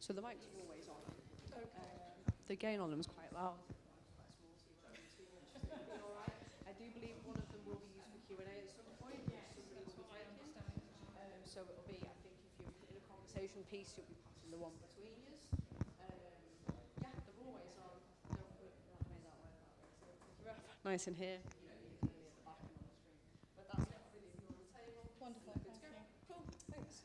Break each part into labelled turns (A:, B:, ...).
A: So the mic's always on. The gain on them is quite loud. All right. I do believe one of them will be used for Q&A at some point.
B: Yes,
A: Somebody
B: that's
A: will
B: what
A: be
B: I
A: taking.
B: understand.
A: So it'll be, I think, if you're in a conversation piece, you'll be passing the one between you. Yeah, they're always on. Don't put it that way, that way, that way. So if you're nice in here, you know, you're clearly at the back and on the screen. But that's everything on the table.
B: Wonderful,
A: Good to
B: thank
A: go.
B: you.
A: Cool, thanks.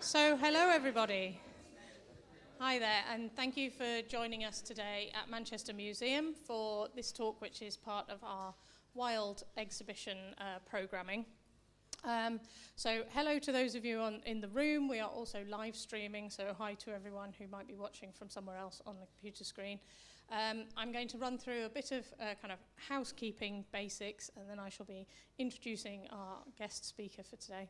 B: So, hello everybody. Hi there, and thank you for joining us today at Manchester Museum for this talk, which is part of our Wild exhibition programming. So hello to those of you in the room. We are also live streaming, so hi to everyone who might be watching from somewhere else on the computer screen. I'm going to run through a bit of kind of housekeeping basics, and then I shall be introducing our guest speaker for today.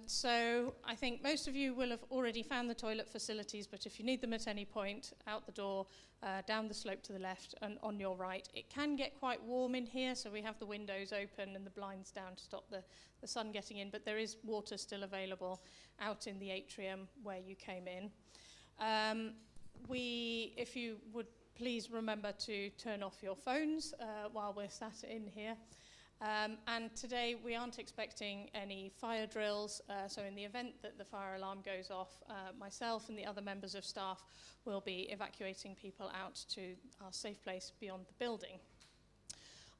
B: So I think most of you will have already found the toilet facilities, but if you need them at any point, out the door, down the slope to the left and on your right. It can get quite warm in here, so we have the windows open and the blinds down to stop the sun getting in, but there is water still available out in the atrium where you came in. If you would please remember to turn off your phones while we're sat in here. And today we aren't expecting any fire drills, so in the event that the fire alarm goes off, myself and the other members of staff will be evacuating people out to our safe place beyond the building.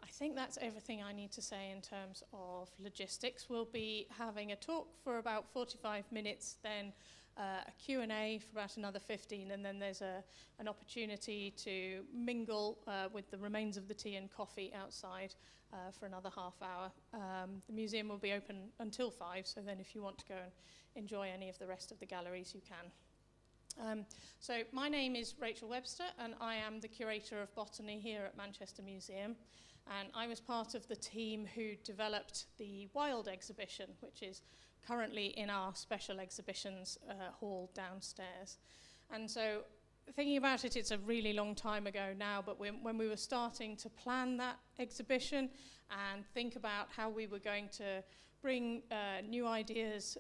B: I think that's everything I need to say in terms of logistics. We'll be having a talk for about 45 minutes, then a Q&A for about another 15, and then there's an opportunity to mingle with the remains of the tea and coffee outside for another half hour. The museum will be open until 5, so then if you want to go and enjoy any of the rest of the galleries, you can. So my name is Rachel Webster, and I am the curator of botany here at Manchester Museum. And I was part of the team who developed the Wild exhibition, which is currently in our special exhibitions hall downstairs. And so thinking about it, it's a really long time ago now, but when we were starting to plan that exhibition and think about how we were going to bring new ideas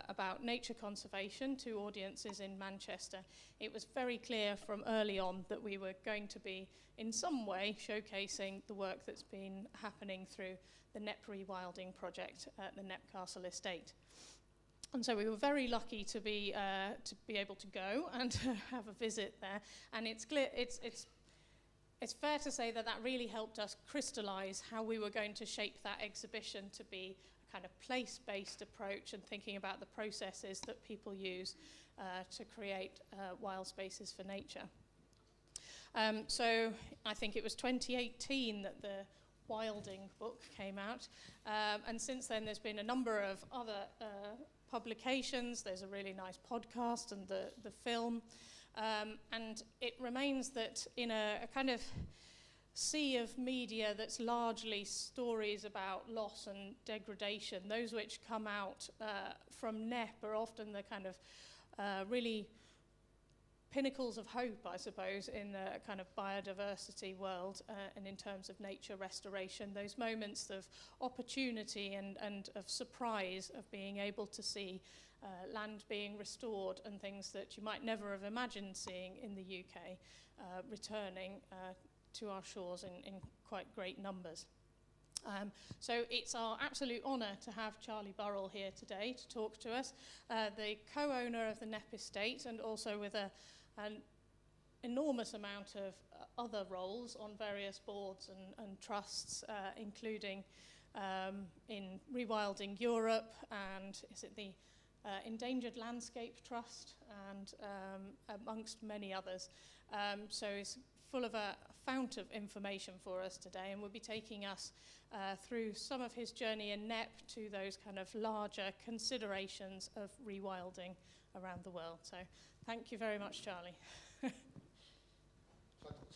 B: about nature conservation to audiences in Manchester, it was very clear from early on that we were going to be in some way showcasing the work that's been happening through the Knepp Rewilding project at the Knepp Castle Estate. And so we were very lucky to be able to go and to have a visit there. And it's clear, it's fair to say that really helped us crystallize how we were going to shape that exhibition to be a kind of place-based approach and thinking about the processes that people use to create wild spaces for nature. So I think it was 2018 that the Wilding book came out, and since then there's been a number of other publications. There's a really nice podcast and the film, and it remains that in a kind of sea of media that's largely stories about loss and degradation, those which come out from Knepp are often the kind of really pinnacles of hope, I suppose, in the kind of biodiversity world and in terms of nature restoration, those moments of opportunity and of surprise of being able to see land being restored and things that you might never have imagined seeing in the UK returning to our shores in quite great numbers. So it's our absolute honour to have Charlie Burrell here today to talk to us, the co-owner of the Knepp Estate, and also with an enormous amount of other roles on various boards and trusts, including in Rewilding Europe, and is it the Endangered Landscape Trust, and amongst many others. So he's full of a fount of information for us today, and will be taking us through some of his journey in Knepp to those kind of larger considerations of rewilding around the world. So thank you very much, Charlie.
C: Shall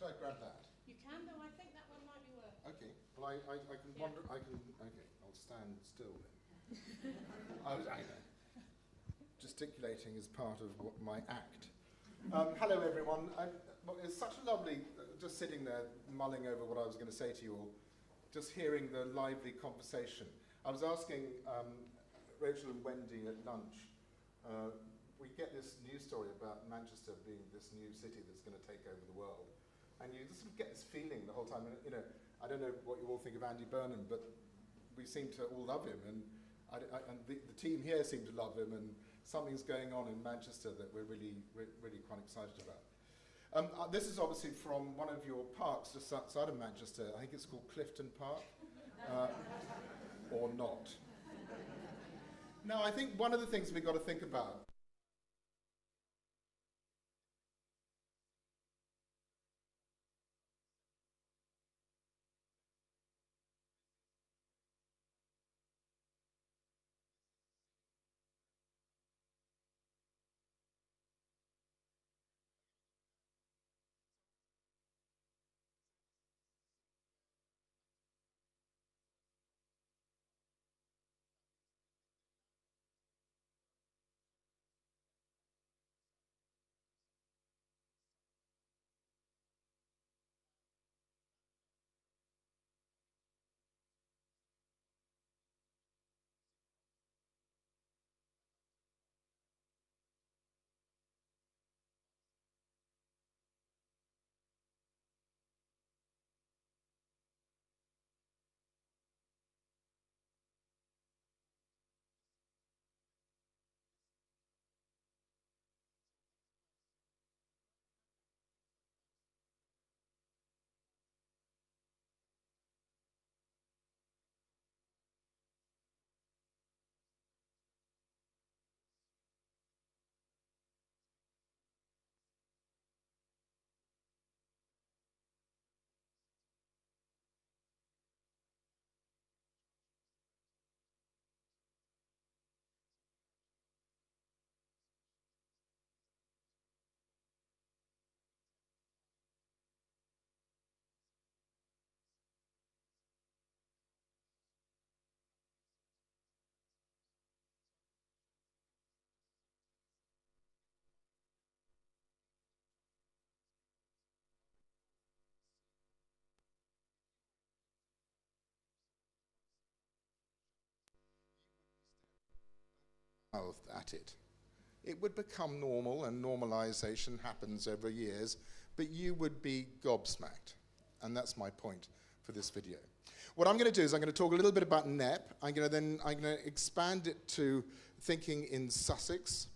C: I grab that?
B: You can, though I think that one might be worth.
C: Okay. Well, I can wander. Okay. I'll stand still then. I know. Gesticulating is part of my act. Hello, everyone. It's such a lovely, just sitting there mulling over what I was going to say to you all, just hearing the lively conversation. I was asking Rachel and Wendy at lunch. We get this news story about Manchester being this new city that's going to take over the world. And you just get this feeling the whole time. And, you know, I don't know what you all think of Andy Burnham, but we seem to all love him. And, the team here seem to love him. And something's going on in Manchester that we're really quite excited about. This is obviously from one of your parks just outside of Manchester. I think it's called Clifton Park. Or not. No, I think one of the things we've got to think about at it. It would become normal, and normalization happens over years, but you would be gobsmacked. And that's my point for this video. What I'm going to do is I'm going to talk a little bit about Knepp. I'm going to expand it to thinking in Sussex.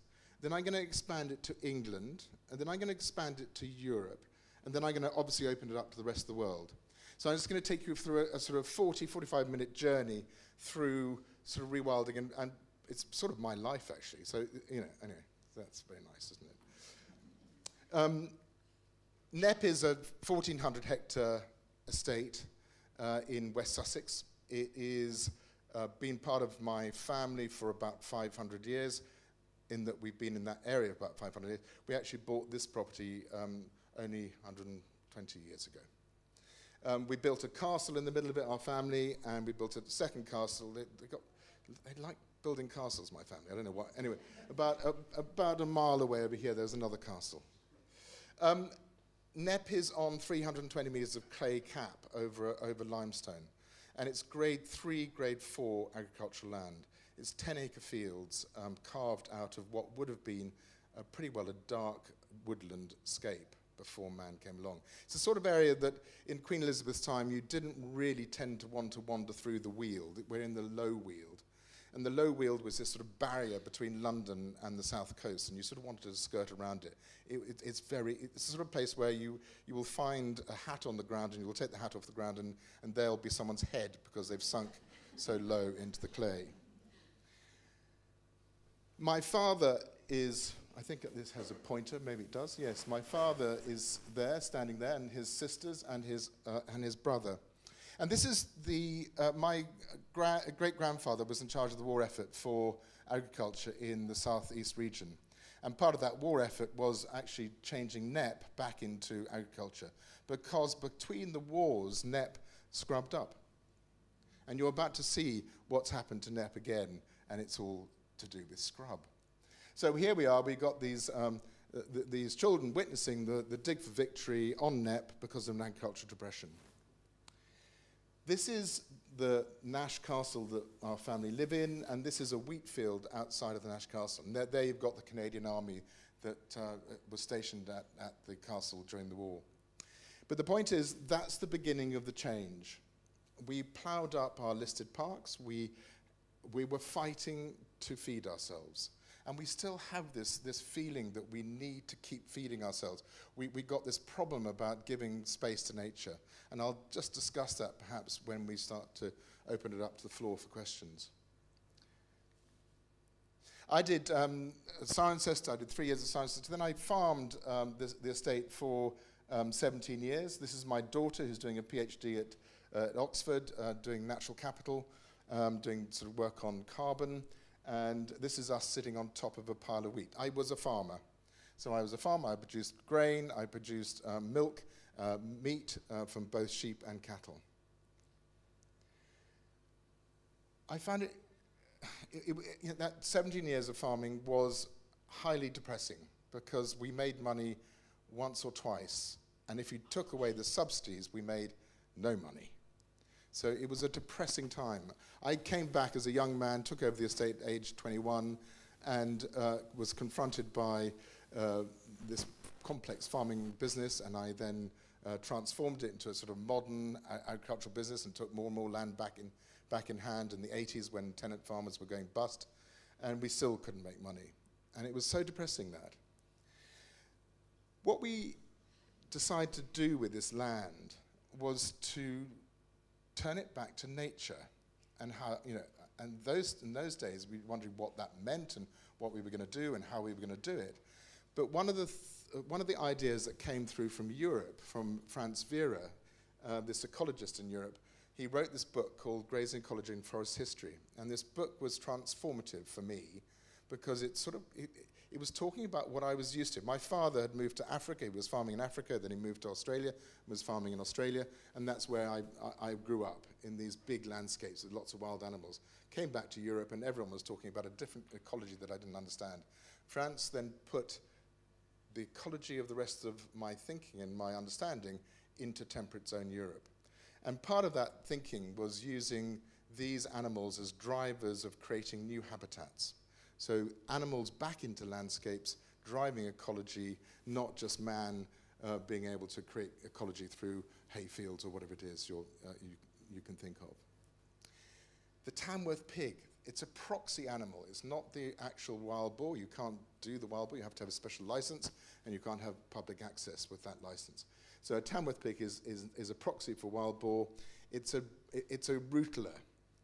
C: Then I'm going to expand it to England. And then I'm going to expand it to Europe. And then I'm going to obviously open it up to the rest of the world. So I'm just going to take you through a sort of 45-minute journey through sort of rewilding, and it's sort of my life, actually. So, you know, anyway, that's very nice, isn't it? Knepp is a 1,400-hectare estate in West Sussex. It is been part of my family for about 500 years, in that we've been in that area about 500 years. We actually bought this property only 120 years ago. We built a castle in the middle of it, our family, and we built a second castle. They like building castles, my family. I don't know why. Anyway, about a mile away over here, there's another castle. Knepp is on 320 metres of clay cap over limestone, and it's grade 3, grade 4 agricultural land. It's 10-acre fields carved out of what would have been pretty well a dark woodland scape before man came along. It's a sort of area that in Queen Elizabeth's time you didn't really tend to want to wander through the Weald. We're in the Low Weald. And the Low Weald was this sort of barrier between London and the south coast, and you sort of wanted to skirt around it. It's a sort of place where you will find a hat on the ground, and you will take the hat off the ground, and there'll be someone's head because they've sunk so low into the clay. My father is, I think this has a pointer, maybe it does, yes. My father is there, standing there, and his sisters and his brother. And this is my great-grandfather was in charge of the war effort for agriculture in the southeast region. And part of that war effort was actually changing Knepp back into agriculture, because between the wars, Knepp scrubbed up. And you're about to see what's happened to Knepp again, and it's all to do with scrub. So here we are, we've got these children witnessing the dig for victory on Knepp because of an agricultural depression. This is the Nash Castle that our family live in, and this is a wheat field outside of the Nash Castle. And there you've got the Canadian Army that was stationed at the castle during the war. But the point is, that's the beginning of the change. We ploughed up our listed parks. We were fighting to feed ourselves. And we still have this feeling that we need to keep feeding ourselves. We got this problem about giving space to nature. And I'll just discuss that perhaps when we start to open it up to the floor for questions. I did Cirencester. I did 3 years of Cirencester. Then I farmed the estate for 17 years. This is my daughter who's doing a PhD at Oxford, doing natural capital, doing sort of work on carbon. And this is us sitting on top of a pile of wheat. I was a farmer. So I was a farmer. I produced grain. I produced milk, meat from both sheep and cattle. I found that 17 years of farming was highly depressing because we made money once or twice, and if you took away the subsidies, we made no money. So it was a depressing time. I came back as a young man, took over the estate at age 21, and was confronted by this complex farming business, and I then transformed it into a sort of modern agricultural business and took more and more land back in hand in the 80s when tenant farmers were going bust, and we still couldn't make money. And it was so depressing that. What we decided to do with this land was to turn it back to nature, and how, you know, and in those days we were wondering what that meant and what we were going to do and how we were going to do it. But one of the ideas that came through from Europe, from Franz Vera, this ecologist in Europe, he wrote this book called Grazing Ecology and Forest History, and this book was transformative for me because it was talking about what I was used to. My father had moved to Africa. He was farming in Africa, then he moved to Australia, was farming in Australia, and that's where I grew up, in these big landscapes with lots of wild animals. Came back to Europe, and everyone was talking about a different ecology that I didn't understand. France then put the ecology of the rest of my thinking and my understanding into temperate zone Europe. And part of that thinking was using these animals as drivers of creating new habitats. So animals back into landscapes, driving ecology, not just man being able to create ecology through hay fields or whatever it is you can think of. The Tamworth pig, it's a proxy animal. It's not the actual wild boar. You can't do the wild boar. You have to have a special license, and you can't have public access with that license. So a Tamworth pig is a proxy for wild boar. It's a rootler.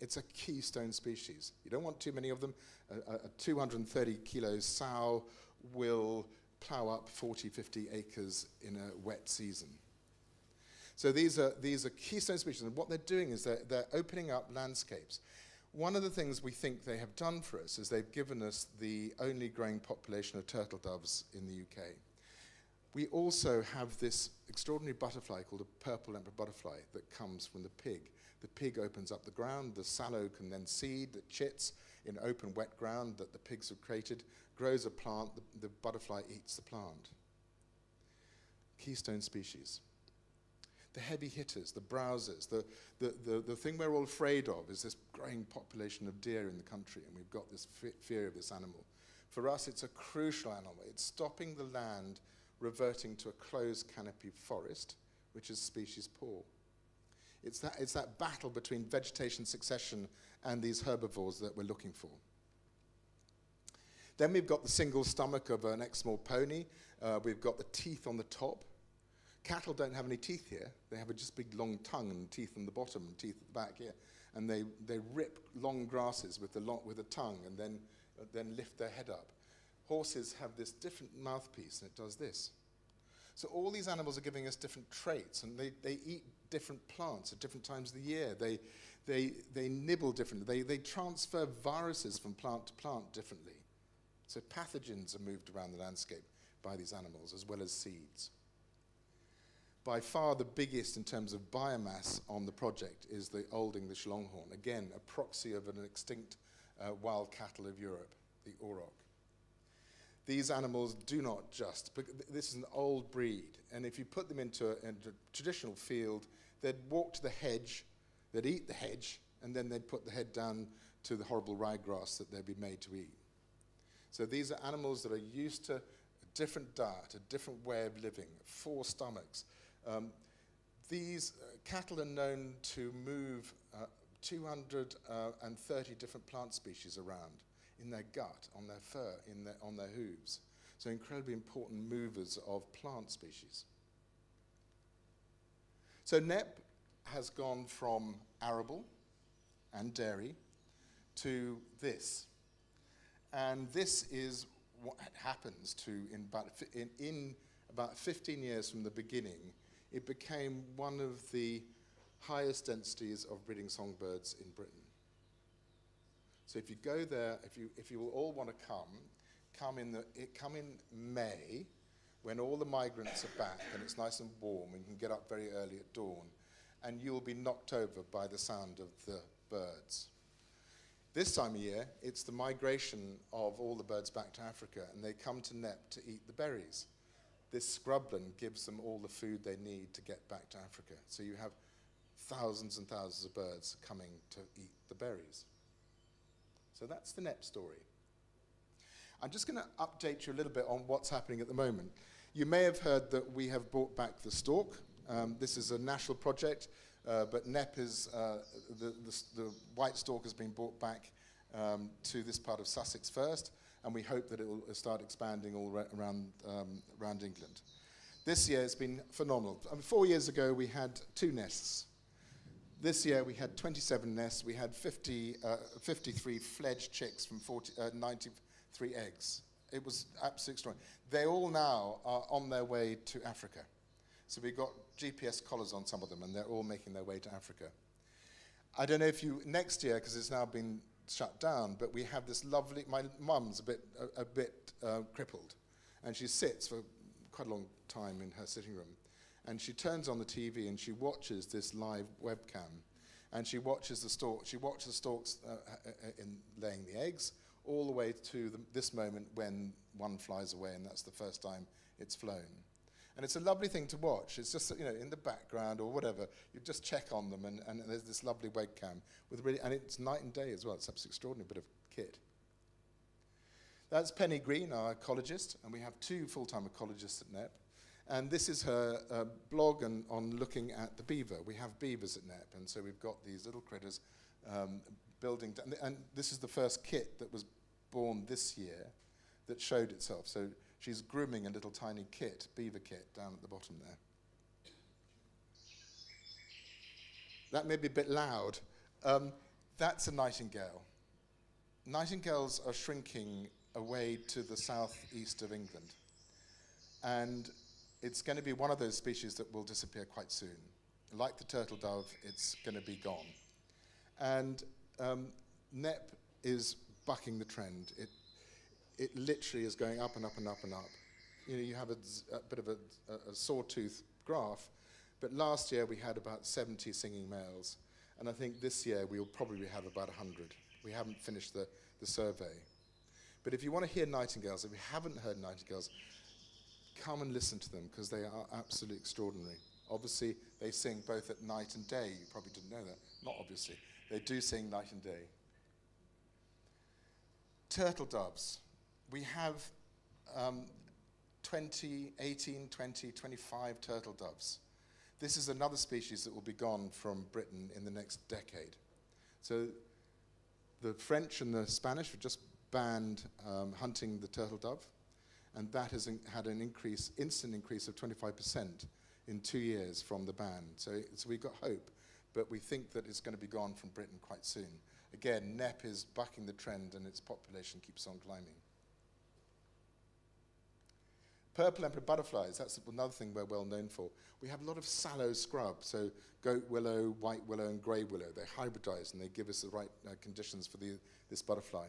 C: It's a keystone species. You don't want too many of them. A 230 kilo sow will plough up 40, 50 acres in a wet season. So these are keystone species, and what they're doing is they're opening up landscapes. One of the things we think they have done for us is they've given us the only growing population of turtle doves in the UK. We also have this extraordinary butterfly called a purple emperor butterfly that comes from the pig. The pig opens up the ground, the sallow can then seed, the chits in open wet ground that the pigs have created, grows a plant, the butterfly eats the plant. Keystone species. The heavy hitters, the browsers, the thing we're all afraid of is this growing population of deer in the country, and we've got this fear of this animal. For us, it's a crucial animal. It's stopping the land reverting to a closed canopy forest, which is species poor. It's that battle between vegetation succession and these herbivores that we're looking for. Then we've got the single stomach of an Exmoor pony. We've got the teeth on the top. Cattle don't have any teeth here. They have a just big long tongue and teeth on the bottom and teeth at the back here. And they rip long grasses with a tongue and then lift their head up. Horses have this different mouthpiece, and it does this. So all these animals are giving us different traits, and they eat different plants at different times of the year. They nibble differently. They transfer viruses from plant to plant differently. So pathogens are moved around the landscape by these animals, as well as seeds. By far the biggest in terms of biomass on the project is the Old English Longhorn. Again, a proxy of an extinct wild cattle of Europe, the auroch. These animals do not just, this is an old breed, and if you put them into a traditional field, they'd walk to the hedge, they'd eat the hedge, and then they'd put the head down to the horrible ryegrass that they'd be made to eat. So these are animals that are used to a different diet, a different way of living, 4 stomachs. These cattle are known to move 230 different plant species around in their gut, on their fur, on their hooves. So incredibly important movers of plant species. So Knepp has gone from arable and dairy to this. And this is what happens to, in about 15 years from the beginning, it became one of the highest densities of breeding songbirds in Britain. So if you go there, if you will all want to come in May, when all the migrants are back and it's nice and warm and you can get up very early at dawn, and you'll be knocked over by the sound of the birds. This time of year, it's the migration of all the birds back to Africa, and they come to Knepp to eat the berries. This scrubland gives them all the food they need to get back to Africa. So you have thousands and thousands of birds coming to eat the berries. So that's the Knepp story. I'm just going to update you a little bit on what's happening at the moment. You may have heard that we have brought back the stork. This is a national project, but Knepp is, the white stork has been brought back to this part of Sussex first, and we hope that it will start expanding all around England. This year it's been phenomenal. 4 years ago we had 2 nests. This year we had 27 nests. We had 53 fledged chicks from 93 eggs. It was absolutely extraordinary. They all now are on their way to Africa. So we've got GPS collars on some of them, and they're all making their way to Africa. I don't know if next year, because it's now been shut down, but we have this lovely, my mum's a bit crippled, and she sits for quite a long time in her sitting room, and she turns on the TV and she watches this live webcam, and she watches the storks in laying the eggs, all the way to this moment when one flies away, and that's the first time it's flown. And it's a lovely thing to watch. It's just, in the background or whatever, you just check on them, and there's this lovely webcam with and it's night and day as well. It's absolutely extraordinary bit of kit. That's Penny Green, our ecologist, and we have 2 full-time ecologists at Knepp. And this is her blog on looking at the beaver. We have beavers at Knepp, and so we've got these little critters building. And this is the first kit that was born this year that showed itself. So she's grooming a little tiny beaver kit, down at the bottom there. That may be a bit loud. That's a nightingale. Nightingales are shrinking away to the southeast of England. And it's going to be one of those species that will disappear quite soon. Like the turtle dove, it's going to be gone. And Knepp is bucking the trend. It literally is going up and up and up and up. You have a bit of a sawtooth graph, but last year we had about 70 singing males, and I think this year we'll probably have about 100. We haven't finished the survey. But if you want to hear nightingales, if you haven't heard nightingales, come and listen to them, because they are absolutely extraordinary. Obviously, they sing both at night and day. You probably didn't know that. Not obviously. They do sing night and day. Turtle doves. We have 18, 20, 25 turtle doves. This is another species that will be gone from Britain in the next decade. So the French and the Spanish have just banned hunting the turtle dove, and that has had an instant increase of 25% in 2 years from the ban. So we've got hope, but we think that it's going to be gone from Britain quite soon. Again, Knepp is bucking the trend, and its population keeps on climbing. Purple emperor butterflies, that's another thing we're well known for. We have a lot of sallow scrub, so goat willow, white willow, and grey willow. They hybridize, and they give us the right conditions for this butterfly.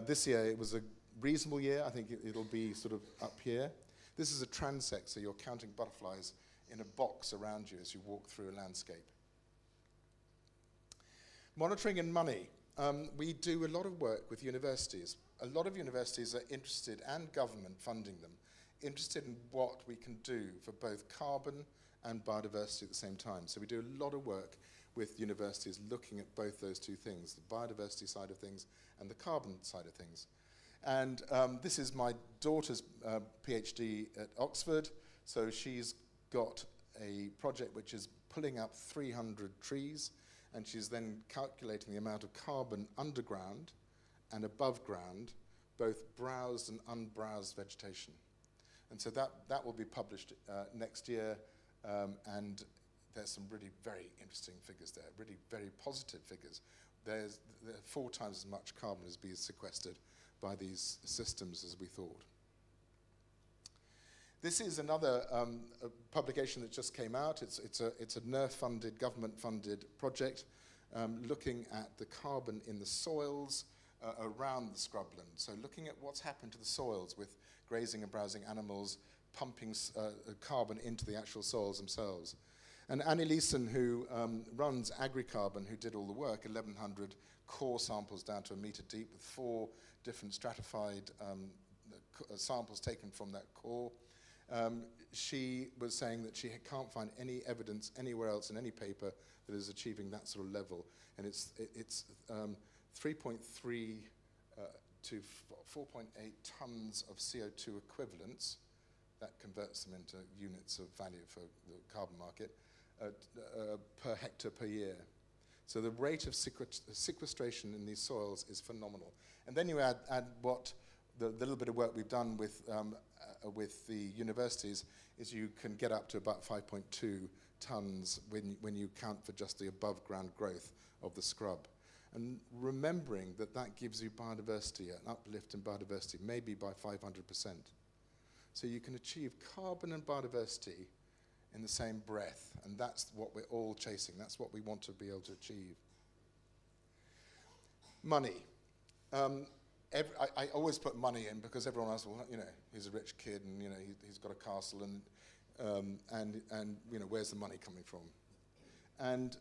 C: This year, it was a reasonable year. I think it'll be sort of up here. This is a transect, so you're counting butterflies in a box around you as you walk through a landscape. Monitoring and money. We do a lot of work with universities. A lot of universities are interested, and government funding them, interested in what we can do for both carbon and biodiversity at the same time. So we do a lot of work with universities looking at both those 2 things, the biodiversity side of things and the carbon side of things. And this is my daughter's PhD at Oxford. So she's got a project which is pulling up 300 trees, and she's then calculating the amount of carbon underground and above ground, both browsed and unbrowsed vegetation. And so that will be published next year, and there's some really very interesting figures there, really very positive figures. There are 4 times as much carbon as being sequestered by these systems as we thought. This is another a publication that just came out. It's a NERF-funded, government-funded project looking at the carbon in the soils around the scrubland. So looking at what's happened to the soils with grazing and browsing animals, pumping carbon into the actual soils themselves. And Annie Leeson, who runs AgriCarbon, who did all the work, 1,100 core samples down to a metre deep with 4 different stratified samples taken from that core. She was saying that she can't find any evidence anywhere else in any paper that is achieving that sort of level. And it's 3.3 to 4.8 tonnes of CO2 equivalents. That converts them into units of value for the carbon market per hectare per year. So the rate of sequestration in these soils is phenomenal. And then you add what the little bit of work we've done with the universities is you can get up to about 5.2 tonnes when you count for just the above ground growth of the scrub. And remembering that that gives you biodiversity, an uplift in biodiversity, maybe by 500%. So you can achieve carbon and biodiversity in the same breath, and that's what we're all chasing. That's what we want to be able to achieve. Money. I always put money in because everyone else, well, you know, he's a rich kid and, you know, he's got a castle and you know, where's the money coming from? And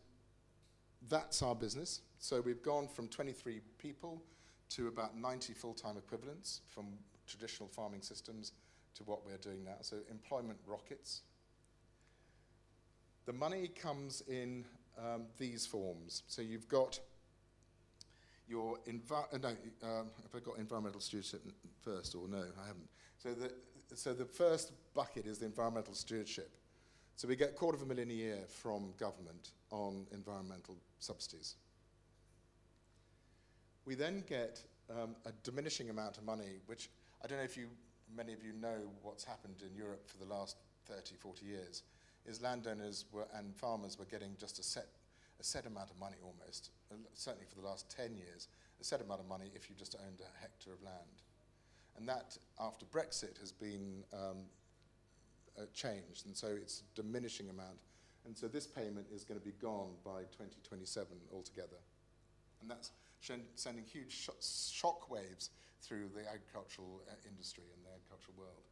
C: that's our business. So we've gone from 23 people to about 90 full-time equivalents from traditional farming systems to what we're doing now. So employment rockets. The money comes in these forms. So you've got your have I got environmental stewardship first or no? I haven't. So the first bucket is the environmental stewardship. So we get $250,000 a year from government on environmental subsidies. We then get a diminishing amount of money, which I don't know if many of you know what's happened in Europe for the last 30, 40 years, is landowners and farmers were getting just a set amount of money almost, certainly for the last 10 years, a set amount of money if you just owned a hectare of land. And that, after Brexit, has been changed, and so it's a diminishing amount. And so this payment is going to be gone by 2027 altogether. And that's sending huge shock waves through the agricultural industry and the agricultural world.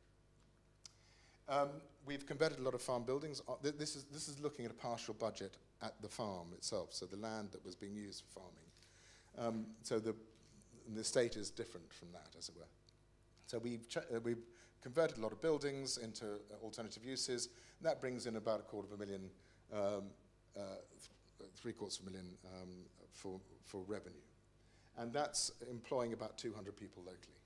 C: We've converted a lot of farm buildings. This is looking at a partial budget at the farm itself, so the land that was being used for farming. So the estate is different from that, as it were. So we've converted a lot of buildings into alternative uses, and that brings in about $250,000, $750,000 for revenue. And that's employing about 200 people locally.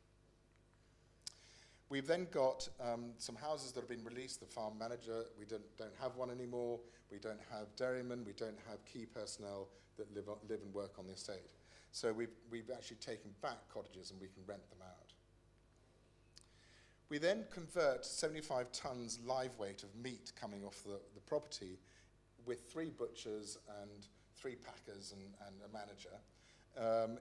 C: We've then got some houses that have been released. The farm manager, we don't have one anymore. We don't have dairymen. We don't have key personnel that live and work on the estate. So we've actually taken back cottages and we can rent them out. We then convert 75 tonnes live weight of meat coming off the property with 3 butchers and 3 packers and a manager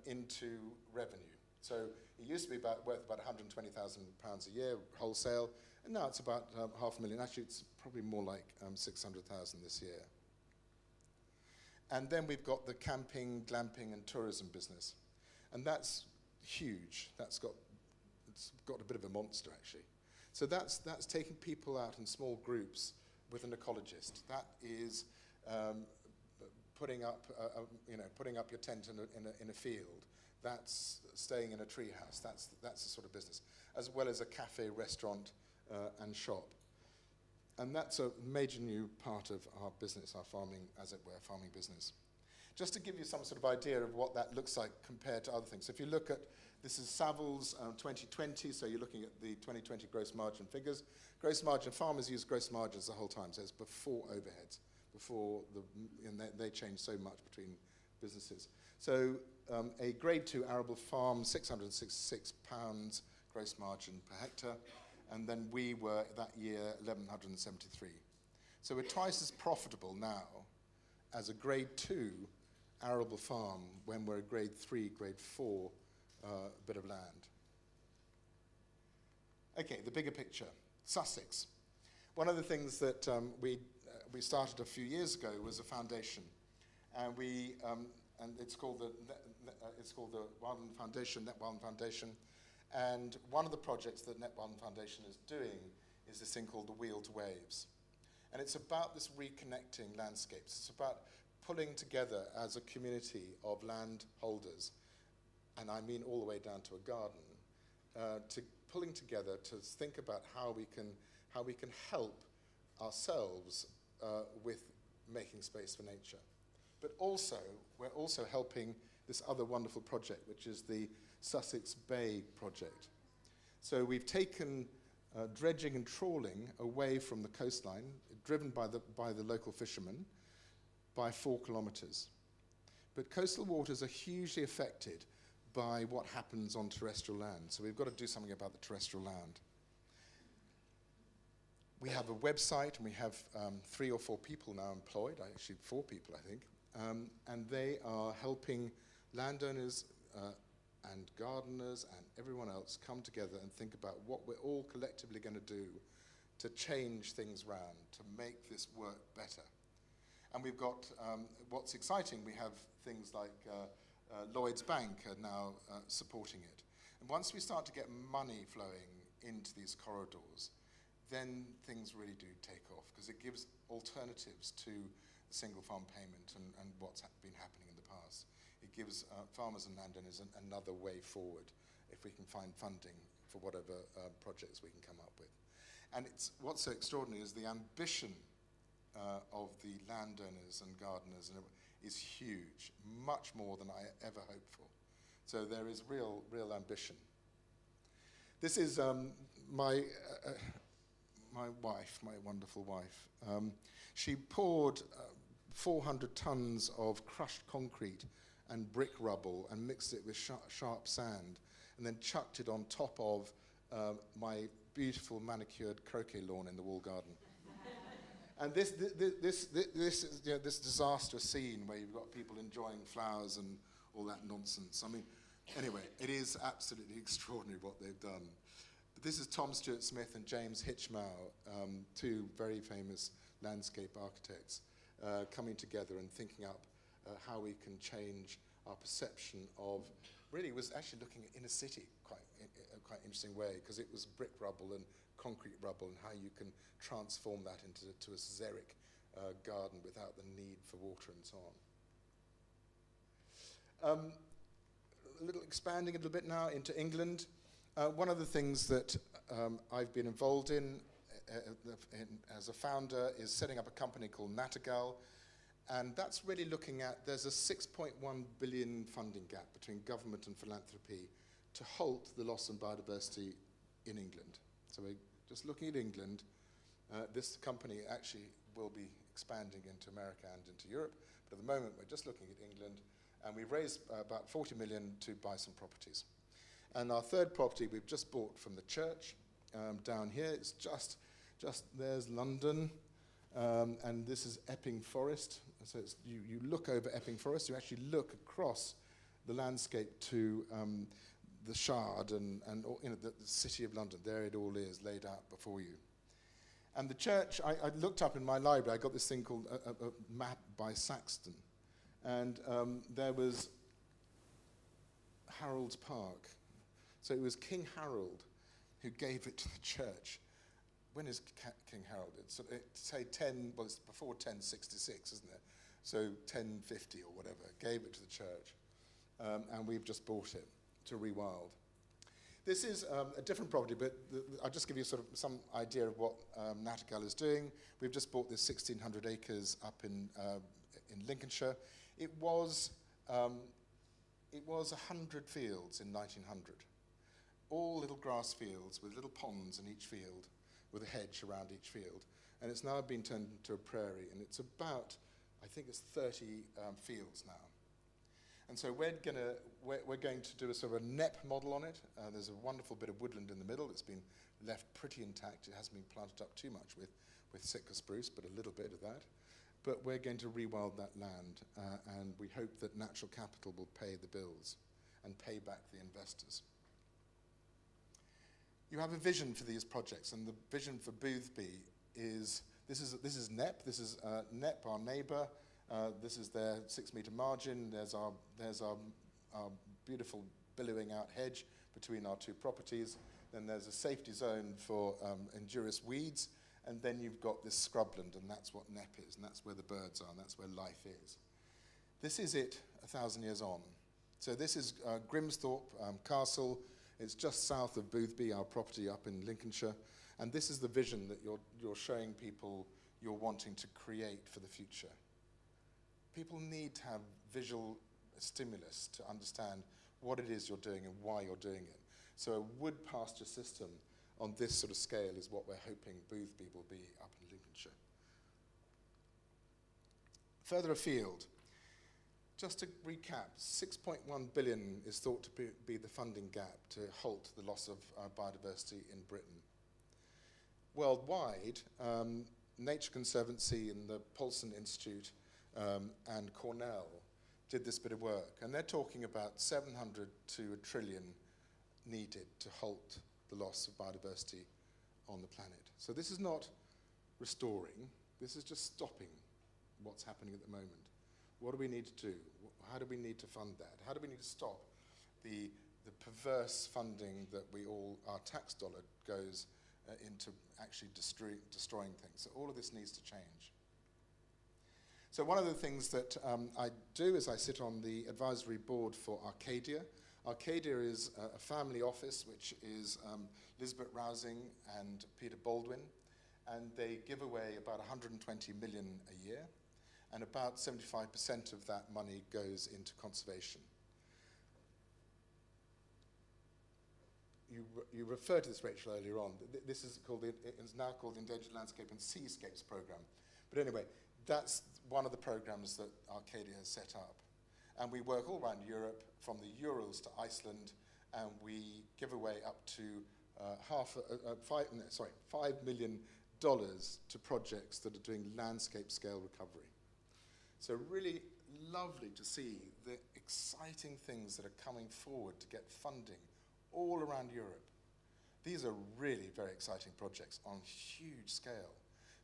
C: into revenue. So it used to be worth about £120,000 a year wholesale, and now it's about $500,000. Actually, it's probably more like 600,000 this year. And then we've got the camping, glamping, and tourism business, and that's huge. It's got a bit of a monster, actually. So that's taking people out in small groups with an ecologist. That is putting up your tent in a field. That's staying in a tree house. That's the sort of business, as well as a cafe, restaurant, and shop. And that's a major new part of our business, our farming, as it were, farming business. Just to give you some sort of idea of what that looks like compared to other things. So if you look at, this is Savills 2020, so you're looking at the 2020 gross margin figures. Gross margin, farmers use gross margins the whole time, so it's before overheads, and they change so much between businesses. So a grade 2 arable farm, £666 gross margin per hectare, and then we were that year 1,173. So we're twice as profitable now as a grade 2 arable farm when we're a grade 3, grade 4 bit of land. Okay, the bigger picture. Sussex. One of the things that we started a few years ago was a foundation, and it's called the Rewilding Foundation, Knepp Wilding Foundation. And one of the projects that Knepp Wilding Foundation is doing is this thing called the Wheel to Waves. And it's about this reconnecting landscapes. It's about pulling together as a community of landholders, and I mean all the way down to a garden, to pulling together to think about how we can help ourselves with making space for nature. But also, we're also helping this other wonderful project, which is the Sussex Bay project. So we've taken dredging and trawling away from the coastline, driven by the local fishermen, by 4 kilometres. But coastal waters are hugely affected by what happens on terrestrial land. So we've got to do something about the terrestrial land. We have a website, and we have 3 or 4 people now employed, actually 4 people, I think, and they are helping landowners and gardeners and everyone else come together and think about what we're all collectively going to do to change things around, to make this work better. And we've got, what's exciting, we have things like Lloyd's Bank are now supporting it. And once we start to get money flowing into these corridors, then things really do take off, because it gives alternatives to single farm payment and what's been happening in the past. It gives farmers and landowners another way forward if we can find funding for whatever projects we can come up with. And what's so extraordinary is the ambition of the landowners and gardeners is huge, much more than I ever hoped for. So there is real ambition. This is my wife, my wonderful wife. She poured 400 tons of crushed concrete and brick rubble and mixed it with sharp sand, and then chucked it on top of my beautiful manicured croquet lawn in the wall garden. And this disastrous scene where you've got people enjoying flowers and all that nonsense. I mean, anyway, it is absolutely extraordinary what they've done. But this is Tom Stuart Smith and James Hitchmow, 2 very famous landscape architects, coming together and thinking up how we can change our perception of, really was actually looking at inner city quite interesting way, because it was brick rubble and concrete rubble, and how you can transform that into a xeric garden without the need for water and so on. Expanding a little bit now into England. One of the things that I've been involved in as a founder is setting up a company called Nattergal, and that's really looking at, there's a 6.1 billion funding gap between government and philanthropy to halt the loss in biodiversity in England. So we're just looking at England. This company actually will be expanding into America and into Europe, but at the moment we're just looking at England, and we've raised about 40 million to buy some properties. And our third property we've just bought from the church down here. It's just there's London, and this is Epping Forest. So it's, you look over Epping Forest, you actually look across the landscape to the Shard and the city of London. There it all is, laid out before you. And the church, I looked up in my library, I got this thing called a map by Saxton. And there was Harold's Park. So it was King Harold who gave it to the church. When is King Harold? It's say 10, well, it's before 1066, isn't it? So 1050 or whatever, gave it to the church. And we've just bought it to Rewild. This is a different property, but I'll just give you sort of some idea of what Nattergal is doing. We've just bought this 1,600 acres up in Lincolnshire. It was 100 fields in 1900. All little grass fields with little ponds in each field, with a hedge around each field. And it's now been turned into a prairie, and it's about, I think it's 30 fields now. And so we're going to do a sort of a Knepp model on it. There's a wonderful bit of woodland in the middle. It's been left pretty intact. It hasn't been planted up too much with Sitka spruce, but a little bit of that. But we're going to rewild that land, and we hope that natural capital will pay the bills and pay back the investors. you have a vision for these projects, and the vision for Boothby is, this is Knepp, Knepp, our neighbour. This is their 6-metre margin. There's our beautiful billowing out hedge between our two properties. Then there's a safety zone for injurious weeds, and then you've got this scrubland, and that's what Knepp is, and that's where the birds are, and that's where life is. This is it 1,000 years on. So this is Grimsthorpe Castle. It's just south of Boothby, our property up in Lincolnshire, and this is the vision that you're showing people you're wanting to create for the future. People need to have visual stimulus to understand what it is you're doing and why you're doing it. So a wood pasture system on this sort of scale is what we're hoping Boothby will be up in Lincolnshire. Further afield, just to recap, 6.1 billion is thought to be the funding gap to halt the loss of biodiversity in Britain. Worldwide, Nature Conservancy and the Paulson Institute and Cornell did this bit of work, and they're talking about 700 to a trillion needed to halt the loss of biodiversity on the planet. So this is not restoring, this is just stopping what's happening at the moment. What do we need to do? How do we need to fund that? How do we need to stop the perverse funding that our tax dollar goes into actually destroying things? So all of this needs to change. So one of the things that I do is I sit on the advisory board for Arcadia. Arcadia is a family office which is Lisbeth Rousing and Peter Baldwin, and they give away about 120 million a year, and about 75% of that money goes into conservation. You referred to this, Rachel, earlier on. This is it's now called the Endangered Landscape and Seascapes Programme. But anyway, that's one of the programs that Arcadia has set up. And we work all around Europe, from the Urals to Iceland, and we give away up to $5 million to projects that are doing landscape scale recovery. So really lovely to see the exciting things that are coming forward to get funding all around Europe. These are really very exciting projects on huge scale.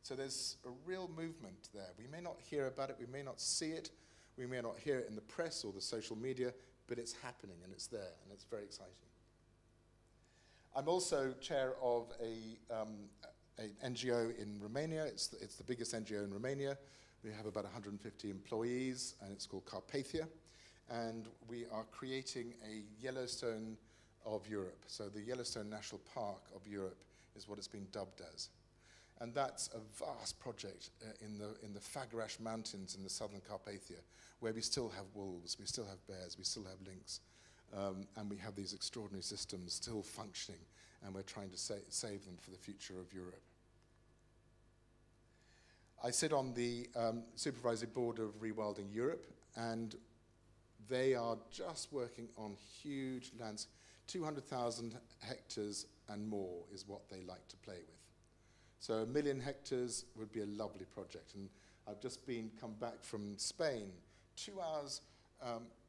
C: So there's a real movement there. We may not hear about it, we may not see it, we may not hear it in the press or the social media, but it's happening and it's there, and it's very exciting. I'm also chair of an NGO in Romania. It's the biggest NGO in Romania. We have about 150 employees, and it's called Carpathia. And we are creating a Yellowstone of Europe. So the Yellowstone National Park of Europe is what it's been dubbed as. And that's a vast project in the Fagarash Mountains in the southern Carpathia, where we still have wolves, we still have bears, we still have lynx, and we have these extraordinary systems still functioning, and we're trying to save them for the future of Europe. I sit on the supervisory board of Rewilding Europe, and they are just working on huge lands. 200,000 hectares and more is what they like to play with. So 1 million hectares would be a lovely project. And I've just come back from Spain, 2 hours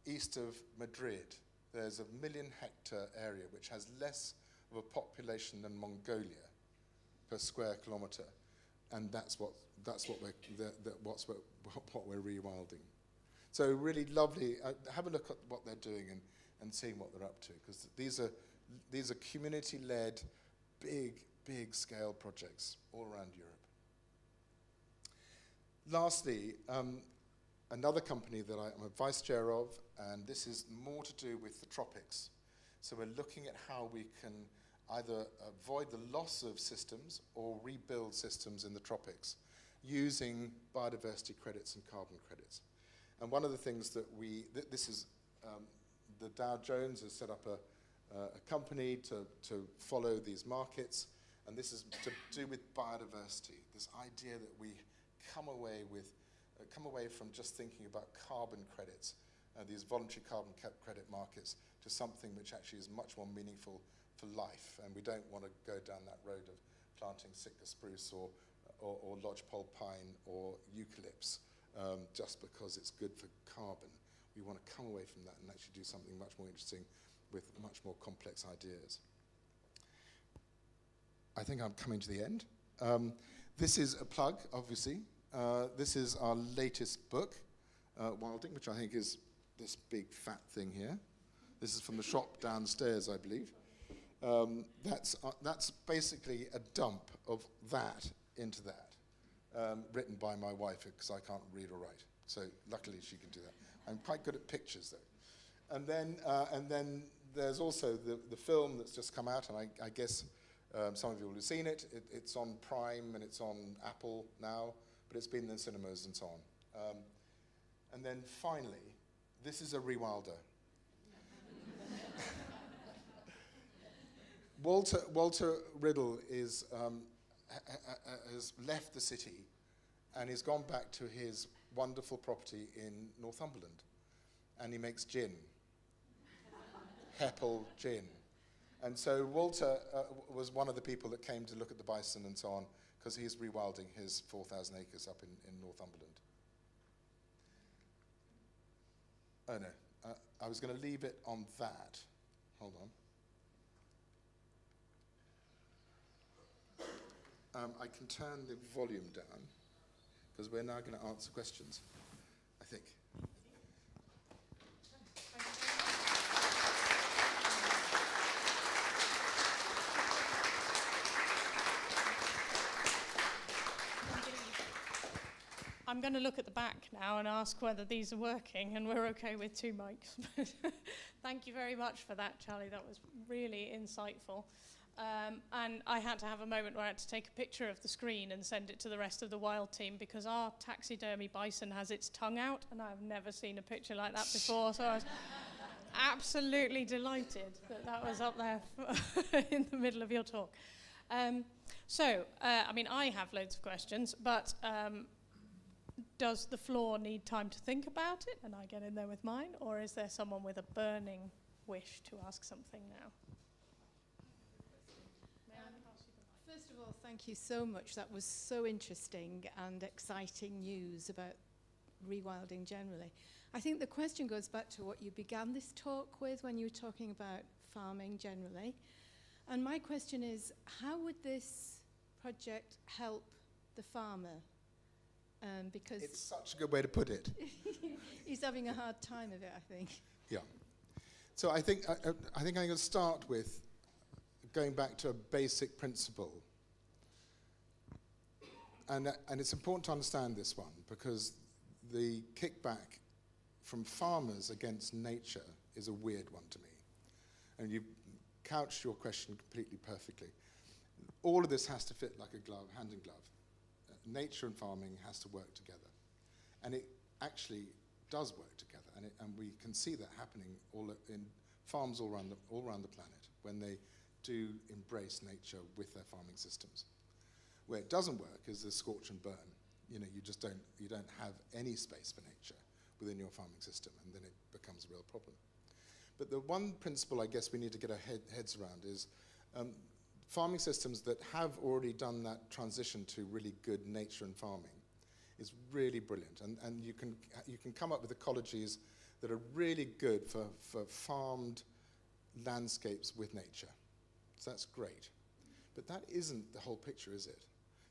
C: east of Madrid. There's 1 million hectare area which has less of a population than Mongolia per square kilometre, and that's what we're rewilding. So really lovely. Have a look at what they're doing and seeing what they're up to, because these are community-led, big scale projects all around Europe. Lastly, another company that I'm a vice chair of, and this is more to do with the tropics. So we're looking at how we can either avoid the loss of systems or rebuild systems in the tropics using biodiversity credits and carbon credits. And one of the things that the Dow Jones has set up a company to follow these markets, and this is to do with biodiversity, this idea that we come away from just thinking about carbon credits, these voluntary carbon credit markets, to something which actually is much more meaningful for life. And we don't want to go down that road of planting Sitka spruce or lodgepole pine or eucalypts just because it's good for carbon. We want to come away from that and actually do something much more interesting with much more complex ideas. I think I'm coming to the end. This is a plug, obviously. This is our latest book, Rewilding, which I think is this big fat thing here. This is from the shop downstairs, I believe. That's basically a dump of that into that, written by my wife, because I can't read or write. So luckily she can do that. I'm quite good at pictures, though. And then there's also the film that's just come out, and I guess some of you will have seen it. It's on Prime and it's on Apple now, but it's been in the cinemas and so on. And then finally, this is a rewilder. Walter Riddle has left the city and he's gone back to his wonderful property in Northumberland, and he makes gin, Heppel gin. And so Walter was one of the people that came to look at the bison and so on, because he's rewilding his 4,000 acres up in Northumberland. Oh no, I was going to leave it on that. Hold on. I can turn the volume down, because we're now going to answer questions, I think.
B: I'm going to look at the back now and ask whether these are working, and we're okay with 2 mics. Thank you very much for that, Charlie. That was really insightful. And I had to have a moment where I had to take a picture of the screen and send it to the rest of the wild team, because our taxidermy bison has its tongue out, and I've never seen a picture like that before. So I was absolutely delighted that that was up there in the middle of your talk. I mean, I have loads of questions, but does the floor need time to think about it and I get in there with mine, or is there someone with a burning wish to ask something now?
D: First of all, thank you so much. That was so interesting and exciting news about rewilding generally. I think the question goes back to what you began this talk with when you were talking about farming generally. And my question is, how would this project help the farmer? Because
C: it's such a good way to put it.
D: He's having a hard time of it, I think.
C: Yeah. So I think I'm going to start with going back to a basic principle. And it's important to understand this one, because the kickback from farmers against nature is a weird one to me. And you couched your question completely perfectly. All of this has to fit like a glove, hand in glove. Nature and farming has to work together. And it actually does work together. And we can see that happening in farms all around the planet when they do embrace nature with their farming systems. Where it doesn't work is the scorch and burn. You know, you don't have any space for nature within your farming system, and then it becomes a real problem. But the one principle I guess we need to get our heads around is farming systems that have already done that transition to really good nature and farming is really brilliant. And you can come up with ecologies that are really good for farmed landscapes with nature. So that's great. But that isn't the whole picture, is it?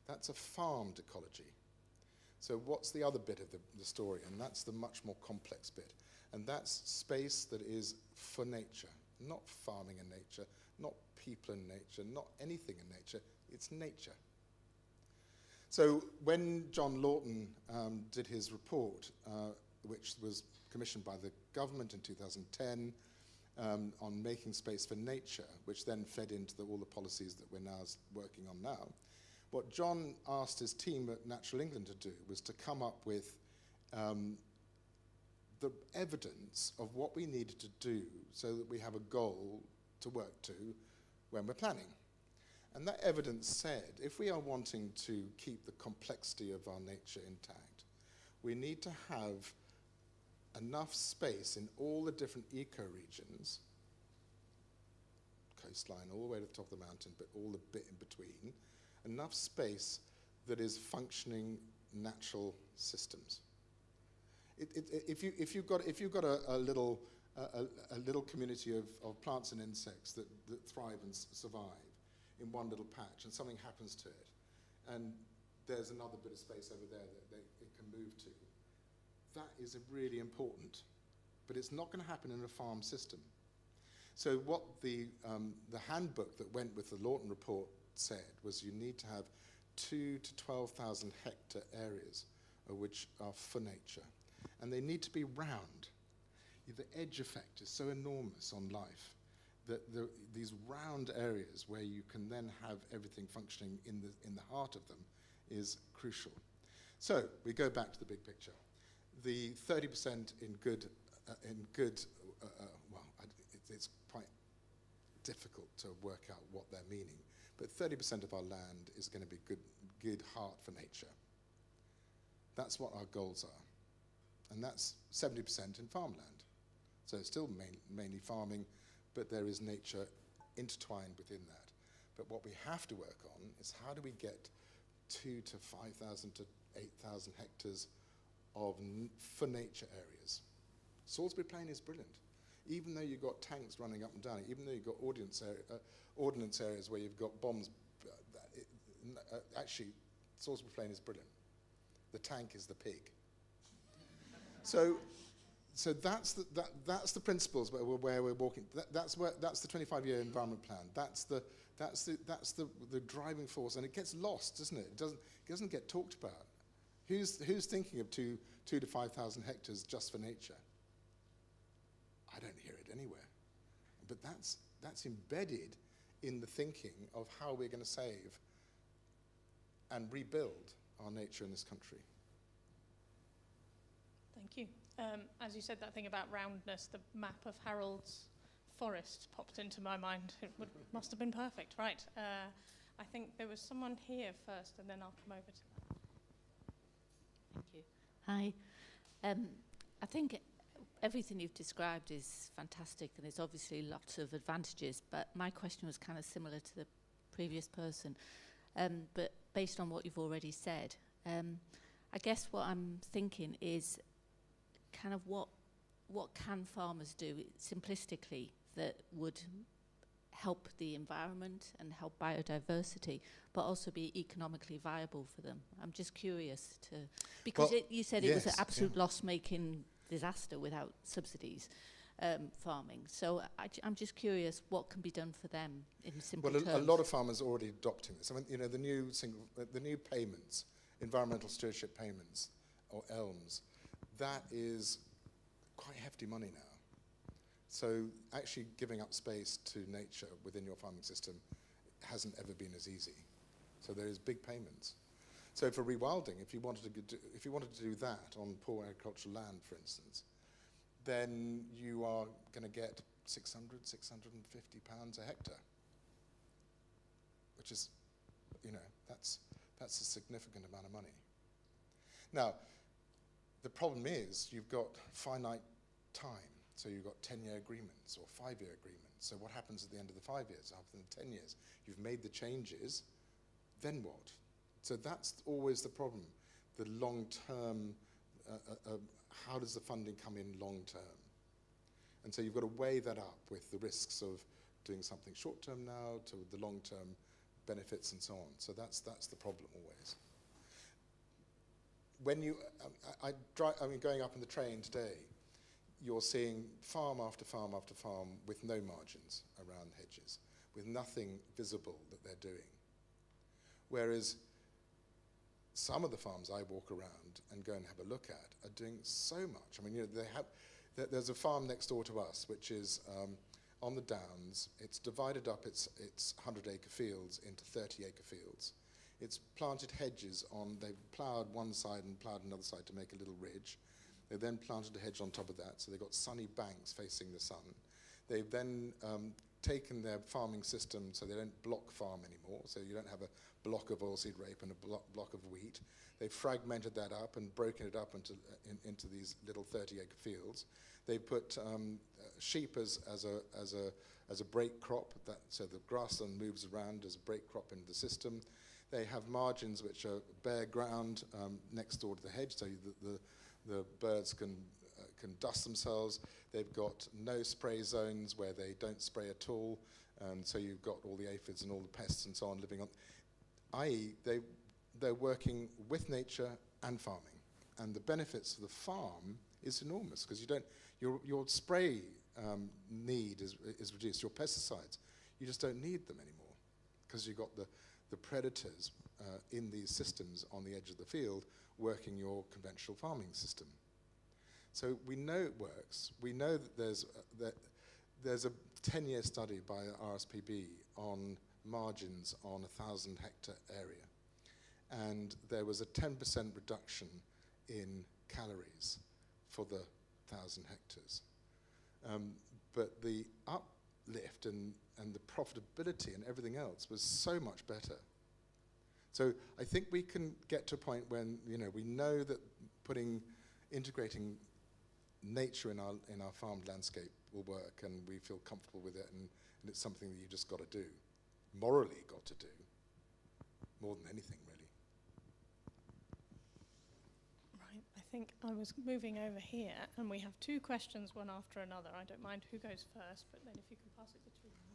C: That's a farmed ecology. So what's the other bit of the story? And that's the much more complex bit. And that's space that is for nature, not farming in nature, not people in nature, not anything in nature. It's nature. So when John Lawton did his report, which was commissioned by the government in 2010, on making space for nature, which then fed into all the policies that we're now working on now, what John asked his team at Natural England to do was to come up with the evidence of what we needed to do so that we have a goal to work to when we're planning. And that evidence said, if we are wanting to keep the complexity of our nature intact, we need to have enough space in all the different ecoregions, coastline all the way to the top of the mountain, but all the bit in between, enough space that is functioning natural systems. If you've got a little community of plants and insects that thrive and survive, in one little patch and something happens to it, and there's another bit of space over there that it can move to. That is really important, but it's not going to happen in a farm system. So what the handbook that went with the Lawton report said was you need to have 2 to 12,000 hectare areas which are for nature, and they need to be round. The edge effect is so enormous on life that these round areas where you can then have everything functioning in the heart of them is crucial. So we go back to the big picture. The 30% it's quite difficult to work out what they're meaning, but 30% of our land is going to be good heart for nature. That's what our goals are, and that's 70% in farmland. So it's still mainly farming, but there is nature intertwined within that. But what we have to work on is how do we get 2 to 5,000 to 8,000 hectares of for nature areas. Salisbury Plain is brilliant. Even though you've got tanks running up and down, even though you've got ordnance areas where you've got bombs, actually, Salisbury Plain is brilliant. The tank is the pig. So that's the principles where we're walking. That's the 25-year environment plan. That's the driving force, and it gets lost, doesn't it? It doesn't get talked about. Who's thinking of 2 to 5,000 hectares just for nature? I don't hear it anywhere. But that's embedded in the thinking of how we're going to save and rebuild our nature in this country.
B: Thank you. As you said that thing about roundness, the map of Harold's forest popped into my mind. It must have been perfect. Right. I think there was someone here first, and then I'll come over to that.
E: Thank you. Hi. I think everything you've described is fantastic, and there's obviously lots of advantages, but my question was kind of similar to the previous person. But based on what you've already said, I guess what I'm thinking is kind of what can farmers do simplistically that would help the environment and help biodiversity, but also be economically viable for them? I'm just curious to, because you said it was an absolute loss-making disaster without subsidies, farming. So I'm just curious what can be done for them in simple terms.
C: Well, a lot of farmers are already adopting this. I mean, you know, the new payments, environmental stewardship payments, or ELMs, that is quite hefty money now. So actually giving up space to nature within your farming system hasn't ever been as easy. So there is big payments. So for rewilding, if you wanted to do that on poor agricultural land, for instance, then you are going to get 600, 650 pounds a hectare, which is, you know, that's a significant amount of money. Now, the problem is you've got finite time. So you've got 10-year agreements or 5-year agreements. So what happens at the end of the 5 years, after the 10 years? You've made the changes, then what? So that's always the problem, the long-term, how does the funding come in long-term? And so you've got to weigh that up with the risks of doing something short-term now to the long-term benefits and so on. So that's the problem always. When you, going up in the train today, you're seeing farm after farm after farm with no margins around hedges, with nothing visible that they're doing. Whereas some of the farms I walk around and go and have a look at are doing so much. I mean, you know, there's a farm next door to us which is on the downs. It's divided up its 100-acre fields into 30-acre fields. It's planted hedges on, they've ploughed one side and ploughed another side to make a little ridge. They then planted a hedge on top of that, so they've got sunny banks facing the sun. They've then taken their farming system so they don't block farm anymore, so you don't have a block of oilseed rape and a block of wheat. They've fragmented that up and broken it up into these little 30-acre fields. They put sheep as a break crop, so the grassland moves around as a break crop into the system. They have margins which are bare ground next door to the hedge, so the birds can dust themselves. They've got no spray zones where they don't spray at all. And so you've got all the aphids and all the pests and so on living on, i.e. they're working with nature and farming. And the benefits of the farm is enormous, because you don't, your spray need is reduced, your pesticides, you just don't need them anymore, because you've got the predators in these systems on the edge of the field working your conventional farming system. So we know it works. We know that there's a 10-year study by RSPB on margins on a 1,000-hectare area, and there was a 10% reduction in calories for the 1,000 hectares. But the uplift and the profitability and everything else was so much better. So I think we can get to a point when, you know, we know that integrating nature in our farmed landscape will work, and we feel comfortable with it, and it's something that you just got to do, morally got to do, more than anything really.
B: Right, I think I was moving over here, and we have two questions, one after another. I don't mind who goes first, but then if you can pass it between you.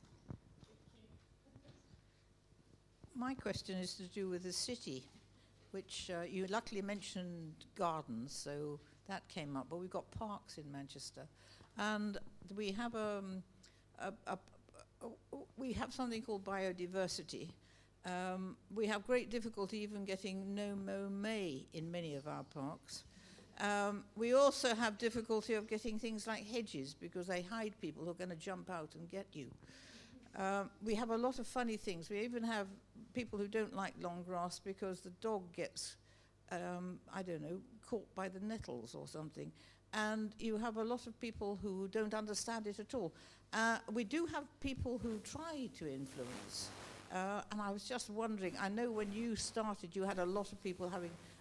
F: My question is to do with the city, which you luckily mentioned gardens, so that came up, but we've got parks in Manchester, and we have we have something called biodiversity. We have great difficulty even getting no-mow-may in many of our parks. We also have difficulty of getting things like hedges, because they hide people who are going to jump out and get you. We have a lot of funny things. We even have people who don't like long grass because the dog gets, I don't know, caught by the nettles or something. And you have a lot of people who don't understand it at all. We do have people who try to influence. And I was just wondering, I know when you started, you had a lot of people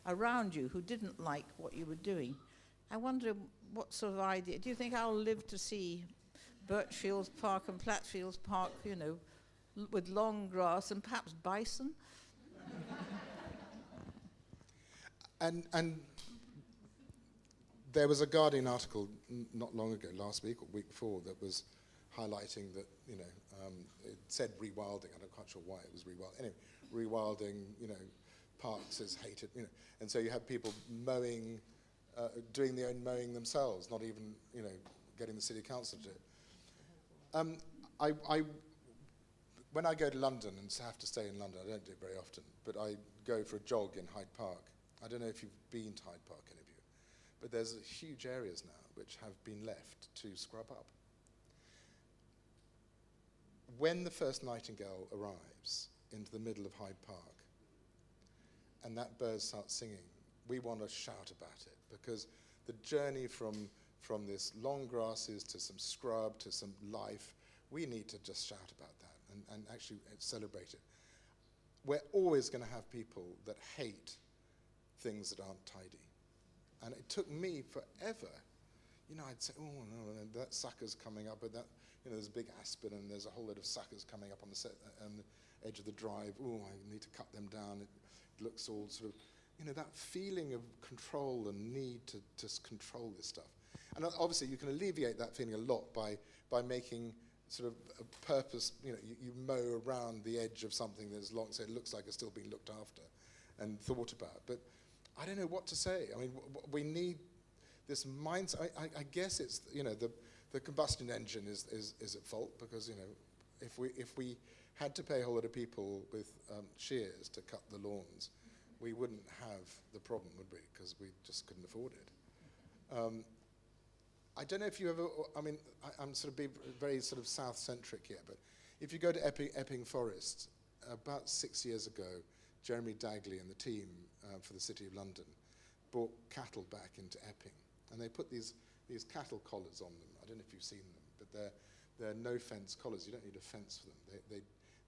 F: around you who didn't like what you were doing. I wonder what sort of idea, do you think I'll live to see Birchfields Park and Platfields Park, you know, with long grass and perhaps bison?
C: And there was a Guardian article not long ago, last week or week before, that was highlighting that, you know, it said rewilding. I'm not quite sure why it was rewilding. Anyway, rewilding, you know, parks is hated, you know, and so you have people mowing, doing their own mowing themselves, not even, you know, getting the city council to do it. When I go to London and have to stay in London, I don't do it very often, but I go for a jog in Hyde Park. I don't know if you've been to Hyde Park, any of you, but there's huge areas now which have been left to scrub up. When the first nightingale arrives into the middle of Hyde Park and that bird starts singing, we want to shout about it, because the journey from this long grasses to some scrub to some life, we need to just shout about that and actually celebrate it. We're always going to have people that hate things that aren't tidy. And it took me forever. You know, I'd say, oh, no, that sucker's coming up, but that, you know, there's a big aspen and there's a whole load of suckers coming up on the edge of the drive. Oh, I need to cut them down. It looks all sort of, you know, that feeling of control and need to just control this stuff. And obviously you can alleviate that feeling a lot by making sort of a purpose, you know, you mow around the edge of something that's long, so it looks like it's still being looked after and thought about. But I don't know what to say. I mean, we need this mindset. I guess it's, you know, the combustion engine is at fault, because, you know, if we had to pay a whole lot of people with shears to cut the lawns, we wouldn't have the problem, would we? Because we just couldn't afford it. I don't know if you ever, I mean, I'm sort of being very sort of south-centric here, but if you go to Epping Forest, about 6 years ago, Jeremy Dagley and the team for the City of London brought cattle back into Epping, and they put these cattle collars on them. I don't know if you've seen them, but they're no-fence collars. You don't need a fence for them.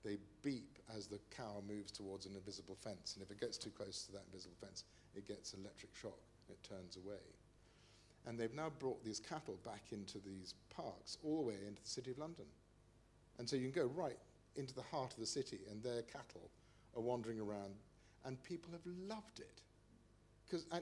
C: They beep as the cow moves towards an invisible fence, and if it gets too close to that invisible fence, it gets electric shock, and it turns away. And they've now brought these cattle back into these parks, all the way into the City of London. And so you can go right into the heart of the city, and their cattle are wandering around, and people have loved it.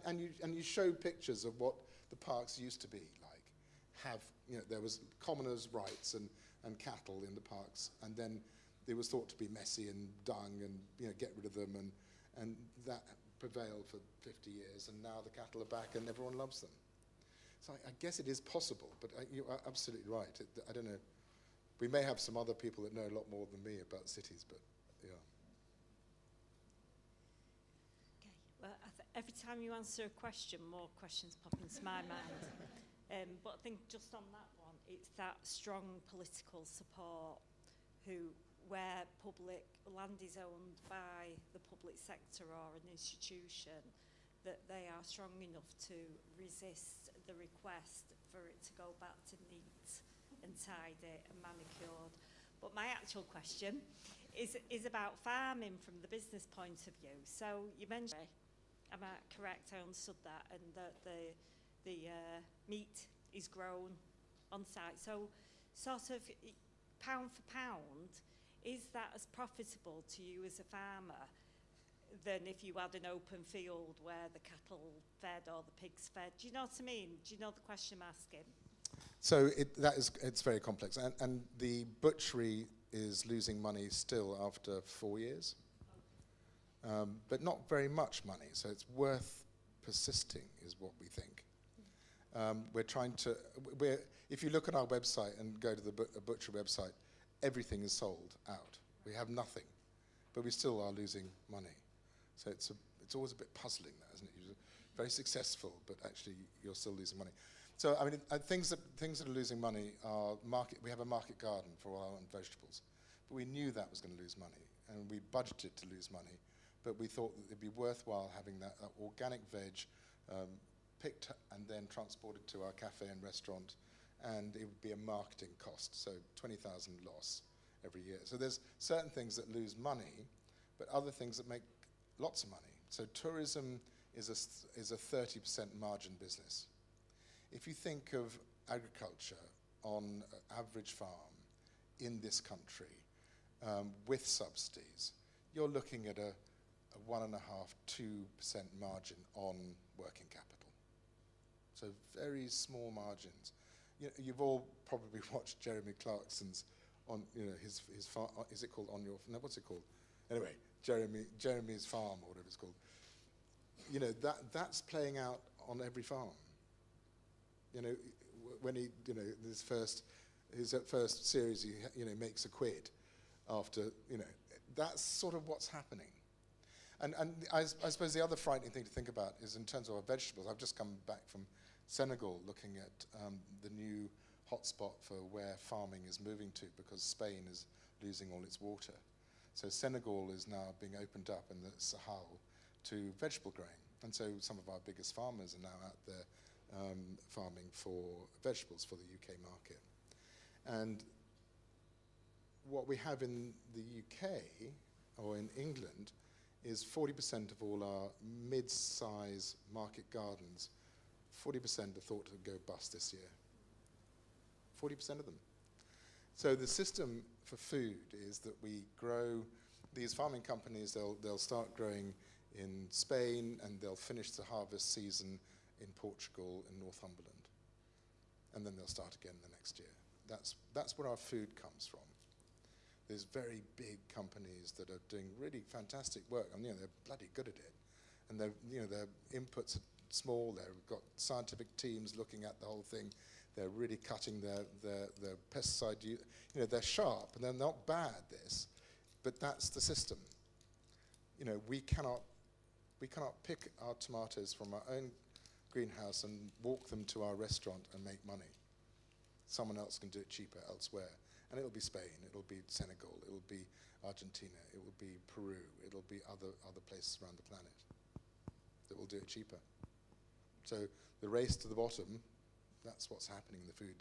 C: And you show pictures of what the parks used to be like. You know, there was commoners' rights, and and cattle in the parks, and then it was thought to be messy and dung and get rid of them, and that prevailed for 50 years, and now the cattle are back and everyone loves them. So I guess it is possible, but you are absolutely right. I don't know. We may have some other people that know a lot more than me about cities, but yeah.
G: Okay. Well, every time you answer a question, more questions pop into my mind. But I think just on that one, it's that strong political support where public land is owned by the public sector or an institution, that they are strong enough to resist the request for it to go back to neat and tidy and manicured. But my actual question is about farming from the business point of view. So you mentioned, am I correct? I understood that, and that the meat is grown on site. So sort of pound for pound, is that as profitable to you as a farmer than if you had an open field where the cattle fed or the pigs fed? Do you know what I mean? Do you know the question I'm asking?
C: So it's very complex, and the butchery is losing money still after 4 years, but not very much money. So it's worth persisting, is what we think. We're trying to. If you look at our website and go to the butcher website, everything is sold out. We have nothing, but we still are losing money. So it's always a bit puzzling, that, isn't it? You're very successful, but actually you're still losing money. So I mean, things that are losing money are market. We have a market garden for our own vegetables, but we knew that was going to lose money, and we budgeted to lose money. But we thought that it'd be worthwhile having that organic veg picked and then transported to our cafe and restaurant, and it would be a marketing cost, so 20,000 loss every year. So there's certain things that lose money, but other things that make lots of money. So tourism is a 30% margin business. If you think of agriculture on an average farm in this country with subsidies, you're looking at a 1.5–2% margin on working capital. So very small margins. You've all probably watched Jeremy Clarkson's on his farm. Is it called On Your? No, what's it called? Anyway, Jeremy's Farm, or whatever it's called. That's playing out on every farm. When he his first series, he makes a quid after that's sort of what's happening. And I suppose the other frightening thing to think about is in terms of our vegetables. I've just come back from Senegal looking at the new hotspot for where farming is moving to, because Spain is losing all its water. So Senegal is now being opened up in the Sahel to vegetable growing. And so some of our biggest farmers are now out there farming for vegetables for the UK market. And what we have in the UK or in England is 40% of all our mid-size market gardens, 40% are thought to go bust this year. 40% of them. So the system for food is that we grow, these farming companies, they'll start growing in Spain and they'll finish the harvest season in Portugal and Northumberland. And then they'll start again the next year. That's where our food comes from. There's very big companies that are doing really fantastic work, and they're bloody good at it. And their inputs are small. They've got scientific teams looking at the whole thing. They're really cutting their pesticide use. They're sharp and they're not bad at this, but that's the system. We cannot pick our tomatoes from our own greenhouse and walk them to our restaurant and make money. Someone else can do it cheaper elsewhere. And it'll be Spain, it'll be Senegal, it'll be Argentina, it will be Peru, it'll be other places around the planet that will do it cheaper. So the race to the bottom, that's what's happening in the food.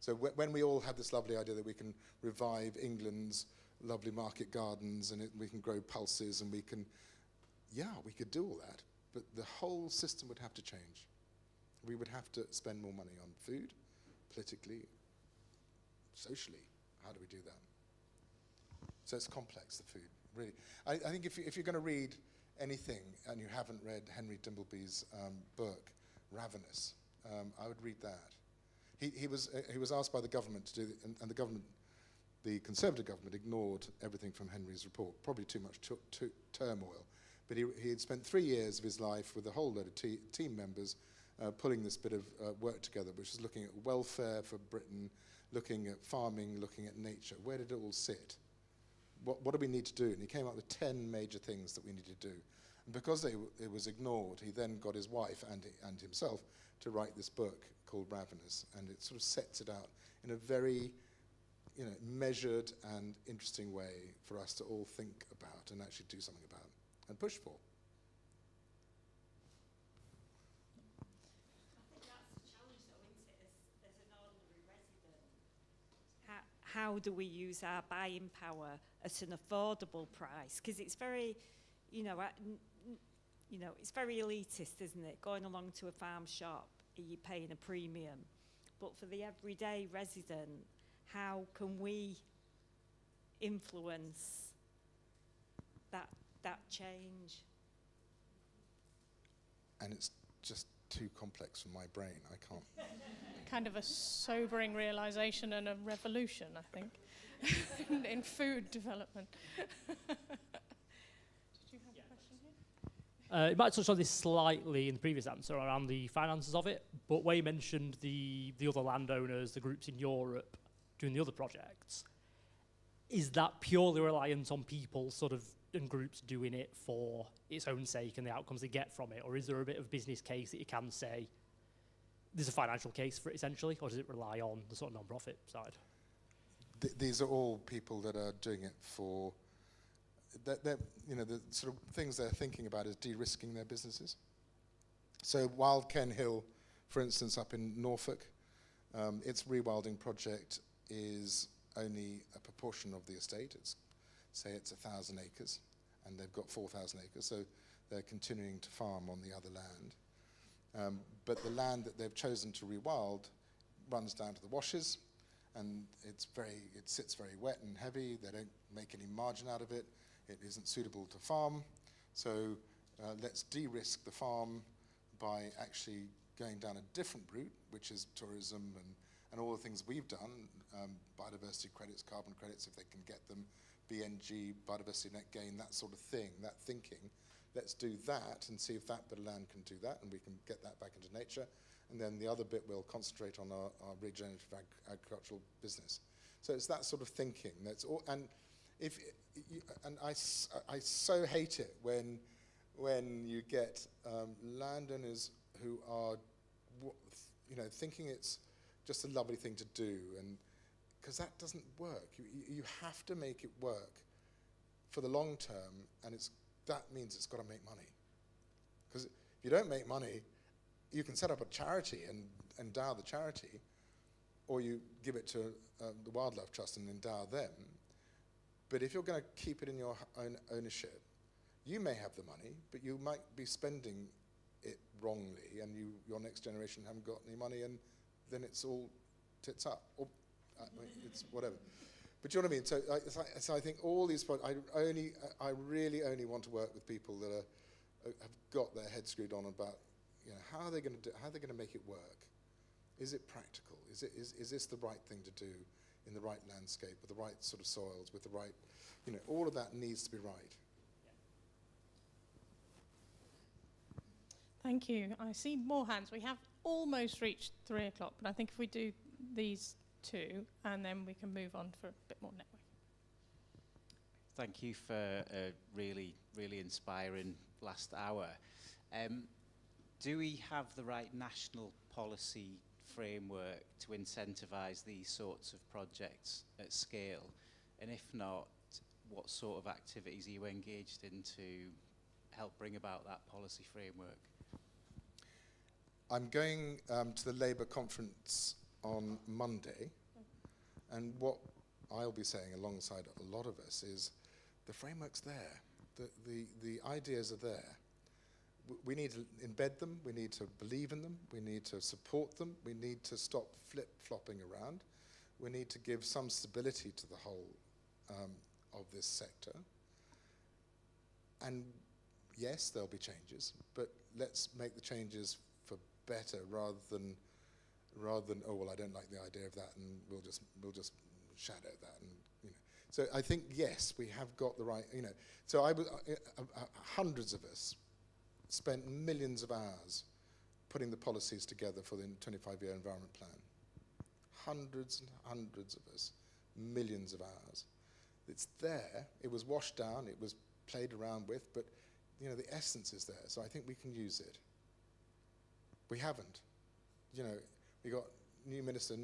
C: So when we all have this lovely idea that we can revive England's lovely market gardens and we can grow pulses and we could do all that, but the whole system would have to change. We would have to spend more money on food, politically, socially. How do we do that? So it's complex, the food, really. I think if you're going to read anything and you haven't read Henry Dimbleby's book, Ravenous, I would read that. He was asked by the government to do it, and the government the Conservative government ignored everything from Henry's report, probably too much turmoil. But he had spent 3 years of his life with a whole load of team members pulling this bit of work together, which is looking at welfare for Britain, looking at farming, looking at nature. Where did it all sit? What do we need to do? And he came up with 10 major things that we need to do. And because it was ignored, he then got his wife and himself to write this book called Ravenous, and it sort of sets it out in a very measured and interesting way for us to all think about and actually do something about and push for.
G: I think that's the challenge though, isn't it, as an ordinary resident? How do we use our buying power at an affordable price? Because it's very, it's very elitist, isn't it? Going along to a farm shop, you're paying a premium. But for the everyday resident, how can we influence that change?
C: And it's just too complex for my brain. I can't.
B: Kind of a sobering realization and a revolution, I think, in food development. Did you have a question here?
H: You might touch on this slightly in the previous answer around the finances of it, but where you mentioned the other landowners, the groups in Europe doing the other projects, is that purely reliant on people sort of and groups doing it for its own sake and the outcomes they get from it, or is there a bit of business case that you can say there's a financial case for it essentially, or does it rely on the sort of non-profit side?
C: These are all people that are doing it for the sort of things they're thinking about is de-risking their businesses. So Wild Ken Hill, for instance, up in Norfolk, its rewilding project is only a proportion of the estate. Say it's 1,000 acres, and they've got 4,000 acres, so they're continuing to farm on the other land. But the land that they've chosen to rewild runs down to the washes, and it sits very wet and heavy. They don't make any margin out of it. It isn't suitable to farm. So let's de-risk the farm by actually going down a different route, which is tourism and all the things we've done, biodiversity credits, carbon credits, if they can get them, BNG, biodiversity net gain, that sort of thing, that thinking. Let's do that and see if that bit of land can do that, and we can get that back into nature. And then the other bit will concentrate on our regenerative agricultural business. So it's that sort of thinking. That's all, and I so hate it when you get landowners who are thinking it's just a lovely thing to do, and because that doesn't work. You have to make it work for the long term, and that means it's got to make money. Because if you don't make money, you can set up a charity and endow the charity, or you give it to the Wildlife Trust and endow them. But if you're going to keep it in your own ownership, you may have the money, but you might be spending it wrongly, and your next generation haven't got any money, and then it's all tits up. Or, it's whatever. But you know what I mean? So I think all these I really only want to work with people that have got their head screwed on about how are they going to make it work? Is it practical? Is this the right thing to do in the right landscape with the right sort of soils, with the right, all of that needs to be right.
B: Thank you. I see more hands. We have almost reached 3 o'clock, but I think if we do these two, and then we can move on for a bit more networking.
I: Thank you for a really, really inspiring last hour. Do we have the right national policy framework to incentivise these sorts of projects at scale? And if not, what sort of activities are you engaged in to help bring about that policy framework?
C: I'm going to the Labour conference on Monday, and what I'll be saying alongside a lot of us is the framework's there, the ideas are there. We need to embed them, we need to believe in them, we need to support them, we need to stop flip-flopping around, we need to give some stability to the whole of this sector. And yes, there'll be changes, but let's make the changes for better rather than oh well, I don't like the idea of that, and we'll just shadow that and So I think, yes, we have got the right, So I was, hundreds of us spent millions of hours putting the policies together for the 25-year environment plan. Hundreds and hundreds of us, millions of hours. It's there, it was washed down, it was played around with, but the essence is there, so I think we can use it. We haven't. We got new minister,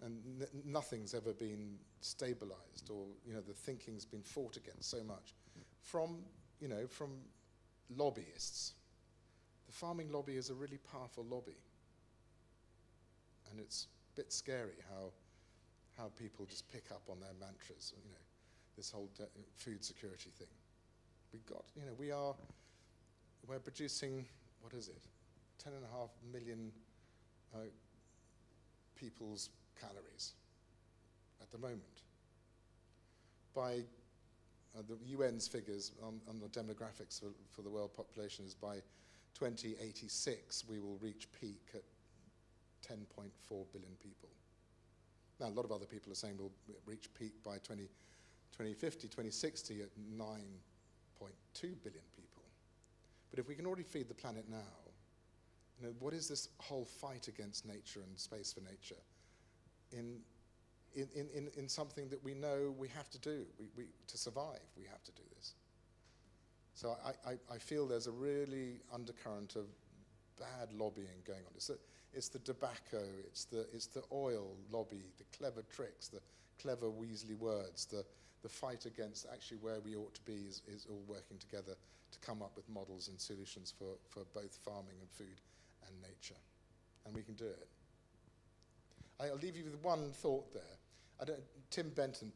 C: and nothing's ever been stabilized, or the thinking's been fought against so much from lobbyists. The farming lobby is a really powerful lobby, and it's a bit scary how people just pick up on their mantras, this whole food security thing. We're producing, what is it, 10.5 million people's calories at the moment. By the UN's figures on the demographics for the world population is by 2086 we will reach peak at 10.4 billion people. Now a lot of other people are saying we'll reach peak by 2050, 2060 at 9.2 billion people. But if we can already feed the planet now, what is this whole fight against nature and space for nature in something that we know we have to do? To survive, we have to do this. So I feel there's a really undercurrent of bad lobbying going on. It's the tobacco, it's the oil lobby, the clever tricks, the clever Weasley words, the fight against actually where we ought to be is all working together to come up with models and solutions for both farming and food and nature. And we can do it. I'll leave you with one thought there.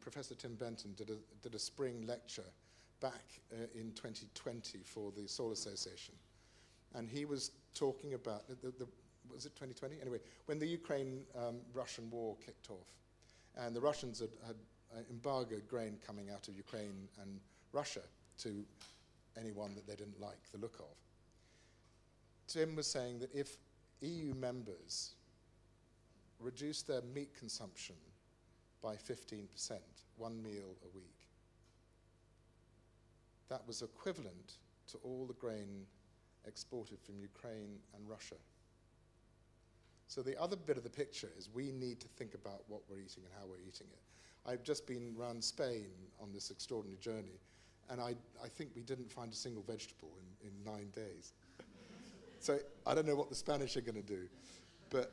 C: Professor Tim Benton did a spring lecture back in 2020 for the Soil Association. And he was talking about, was it 2020? Anyway, when the Ukraine-Russian war kicked off, and the Russians had embargoed grain coming out of Ukraine and Russia to anyone that they didn't like the look of. Tim was saying that if EU members reduce their meat consumption by 15%, one meal a week, that was equivalent to all the grain exported from Ukraine and Russia. So the other bit of the picture is we need to think about what we're eating and how we're eating it. I've just been around Spain on this extraordinary journey, and I think we didn't find a single vegetable in 9 days. So I don't know what the Spanish are going to do, but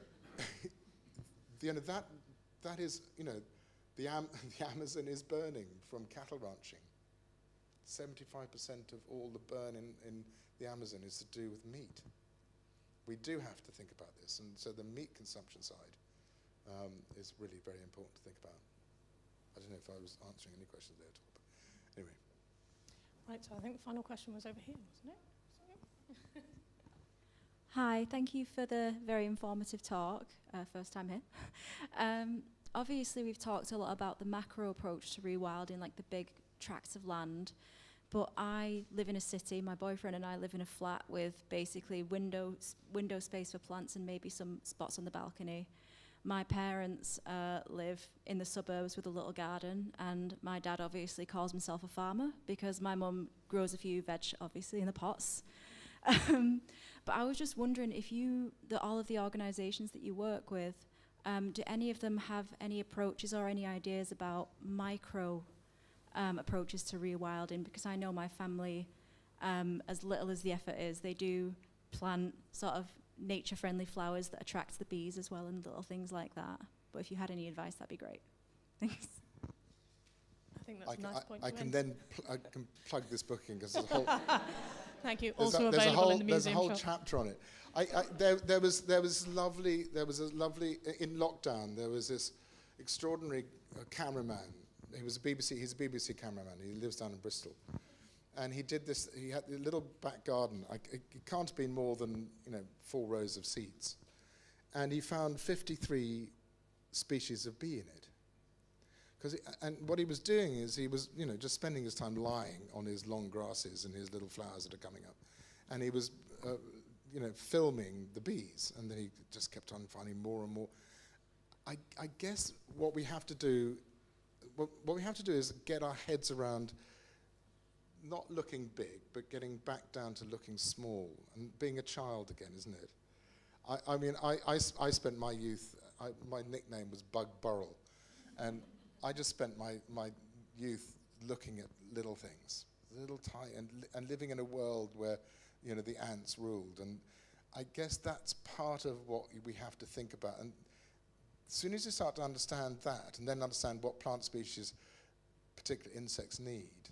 C: that is, the Amazon is burning from cattle ranching. 75% of all the burn in the Amazon is to do with meat. We do have to think about this, and so the meat consumption side is really very important to think about. I don't know if I was answering any questions there at all, but anyway.
B: Right, so I think the final question was over here, wasn't it?
J: Hi, thank you for the very informative talk. First time here. Obviously, we've talked a lot about the macro approach to rewilding, like the big tracts of land. But I live in a city, my boyfriend and I live in a flat with basically window space for plants and maybe some spots on the balcony. My parents live in the suburbs with a little garden, and my dad obviously calls himself a farmer because my mum grows a few veg, obviously, in the pots. But I was just wondering if all of the organisations that you work with, do any of them have any approaches or any ideas about micro approaches to rewilding? Because I know my family, as little as the effort is, they do plant sort of nature-friendly flowers that attract the bees as well and little things like that. But if you had any advice, that'd be great. Thanks.
B: I think that's a nice point to
C: I can
B: end.
C: then I can plug this book in because there's a whole...
B: Thank you. Also available in the museum
C: There's a whole
B: shop.
C: chapter on it. There was a lovely in lockdown. There was this extraordinary cameraman. He's a BBC cameraman. He lives down in Bristol, and he did this. He had a little back garden. It can't have been more than 4 rows of seeds, and he found 53 species of bee in it. And what he was doing is he was, just spending his time lying on his long grasses and his little flowers that are coming up. And he was, filming the bees. And then he just kept on finding more and more. I guess what we have to do, what we have to do is get our heads around not looking big, but getting back down to looking small and being a child again, isn't it? I mean, I spent my youth, my nickname was Bug Burrell, and I just spent my youth looking at little things, little tiny, and living in a world where, you know, the ants ruled. And I guess that's part of what we have to think about. And as soon as you start to understand that, and then understand what plant species, particularly insects, need,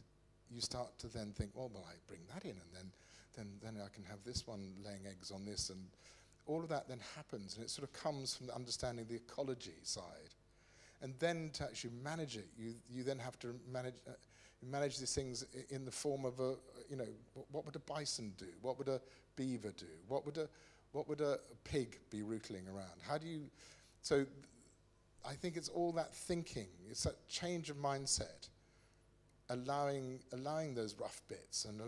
C: you start to then think, well, I bring that in, and then I can have this one laying eggs on this, and all of that then happens, and it sort of comes from the understanding the ecology side. And then to actually manage it, you then have to manage these things in the form of a, you know, what would a bison do? What would a beaver do? What would a pig be rootling around? How do you? So I think it's all that thinking. It's that change of mindset, allowing those rough bits, and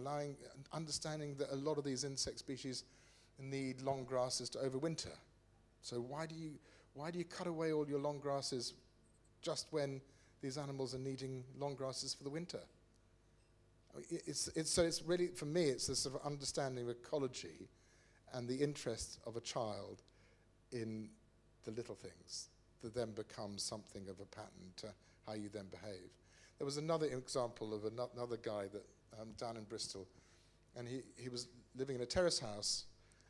C: understanding that a lot of these insect species need long grasses to overwinter. So why do you cut away all your long grasses just when these animals are needing long grasses for the winter? I mean, it's really, for me, it's this sort of understanding of ecology and the interest of a child in the little things that then becomes something of a pattern to how you then behave. There was another example of another guy that down in Bristol, and he was living in a terrace house,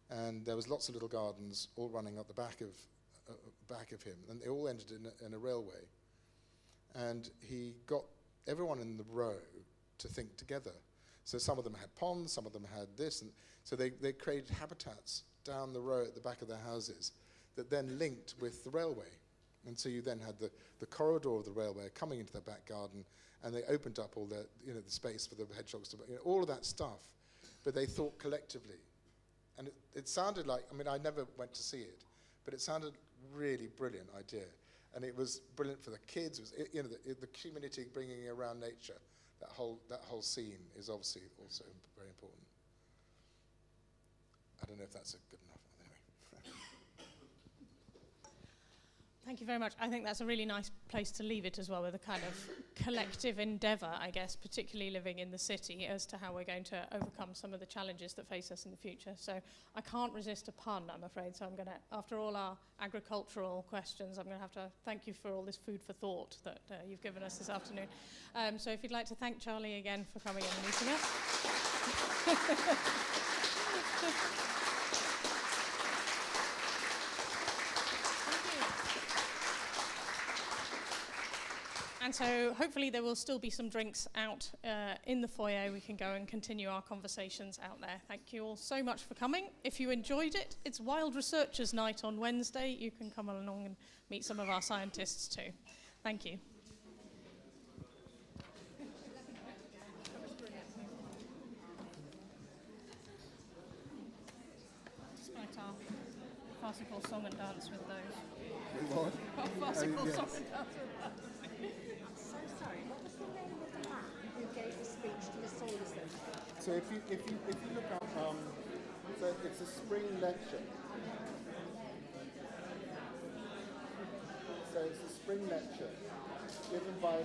C: and there was lots of little gardens all running up the back of him, and they all ended in a railway. And he got everyone in the row to think together. So some of them had ponds, some of them had this, and so they created habitats down the row at the back of their houses that then linked with the railway. And so you then had the corridor of the railway coming into their back garden, and they opened up all the, you know, the space for the hedgehogs to, you know, all of that stuff. But they thought collectively. And it sounded like, I mean, I never went to see it, but it sounded really brilliant idea. And it was brilliant for the kids. It was, you know, the community bringing around nature. That whole scene is obviously also very important. I don't know if that's a good enough. Anyway.
B: Thank you very much. I think that's a really nice place to leave it as well, with a kind of collective endeavour, I guess, particularly living in the city, as to how we're going to overcome some of the challenges that face us in the future. So I can't resist a pun, I'm afraid. So I'm going to, after all our agricultural questions, I'm going to have to thank you for all this food for thought that you've given us this afternoon. So if you'd like to thank Charlie again for coming in and meeting us. And so hopefully there will still be some drinks out in the foyer. We can go and continue our conversations out there. Thank you all so much for coming. If you enjoyed it, it's Wild Researchers Night on Wednesday. You can come along and meet some of our scientists too. Thank you. Despite our farcical song and dance with those.
C: What?
B: Our farcical song and dance with those.
C: So if you look up, so it's a spring lecture. So it's a spring lecture given by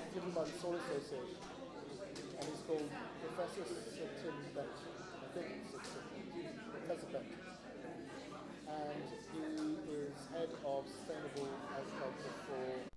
C: the Soil Association, and it's called Professor Sir Bent. I think it's Professor Bent, and he is head of sustainable agriculture for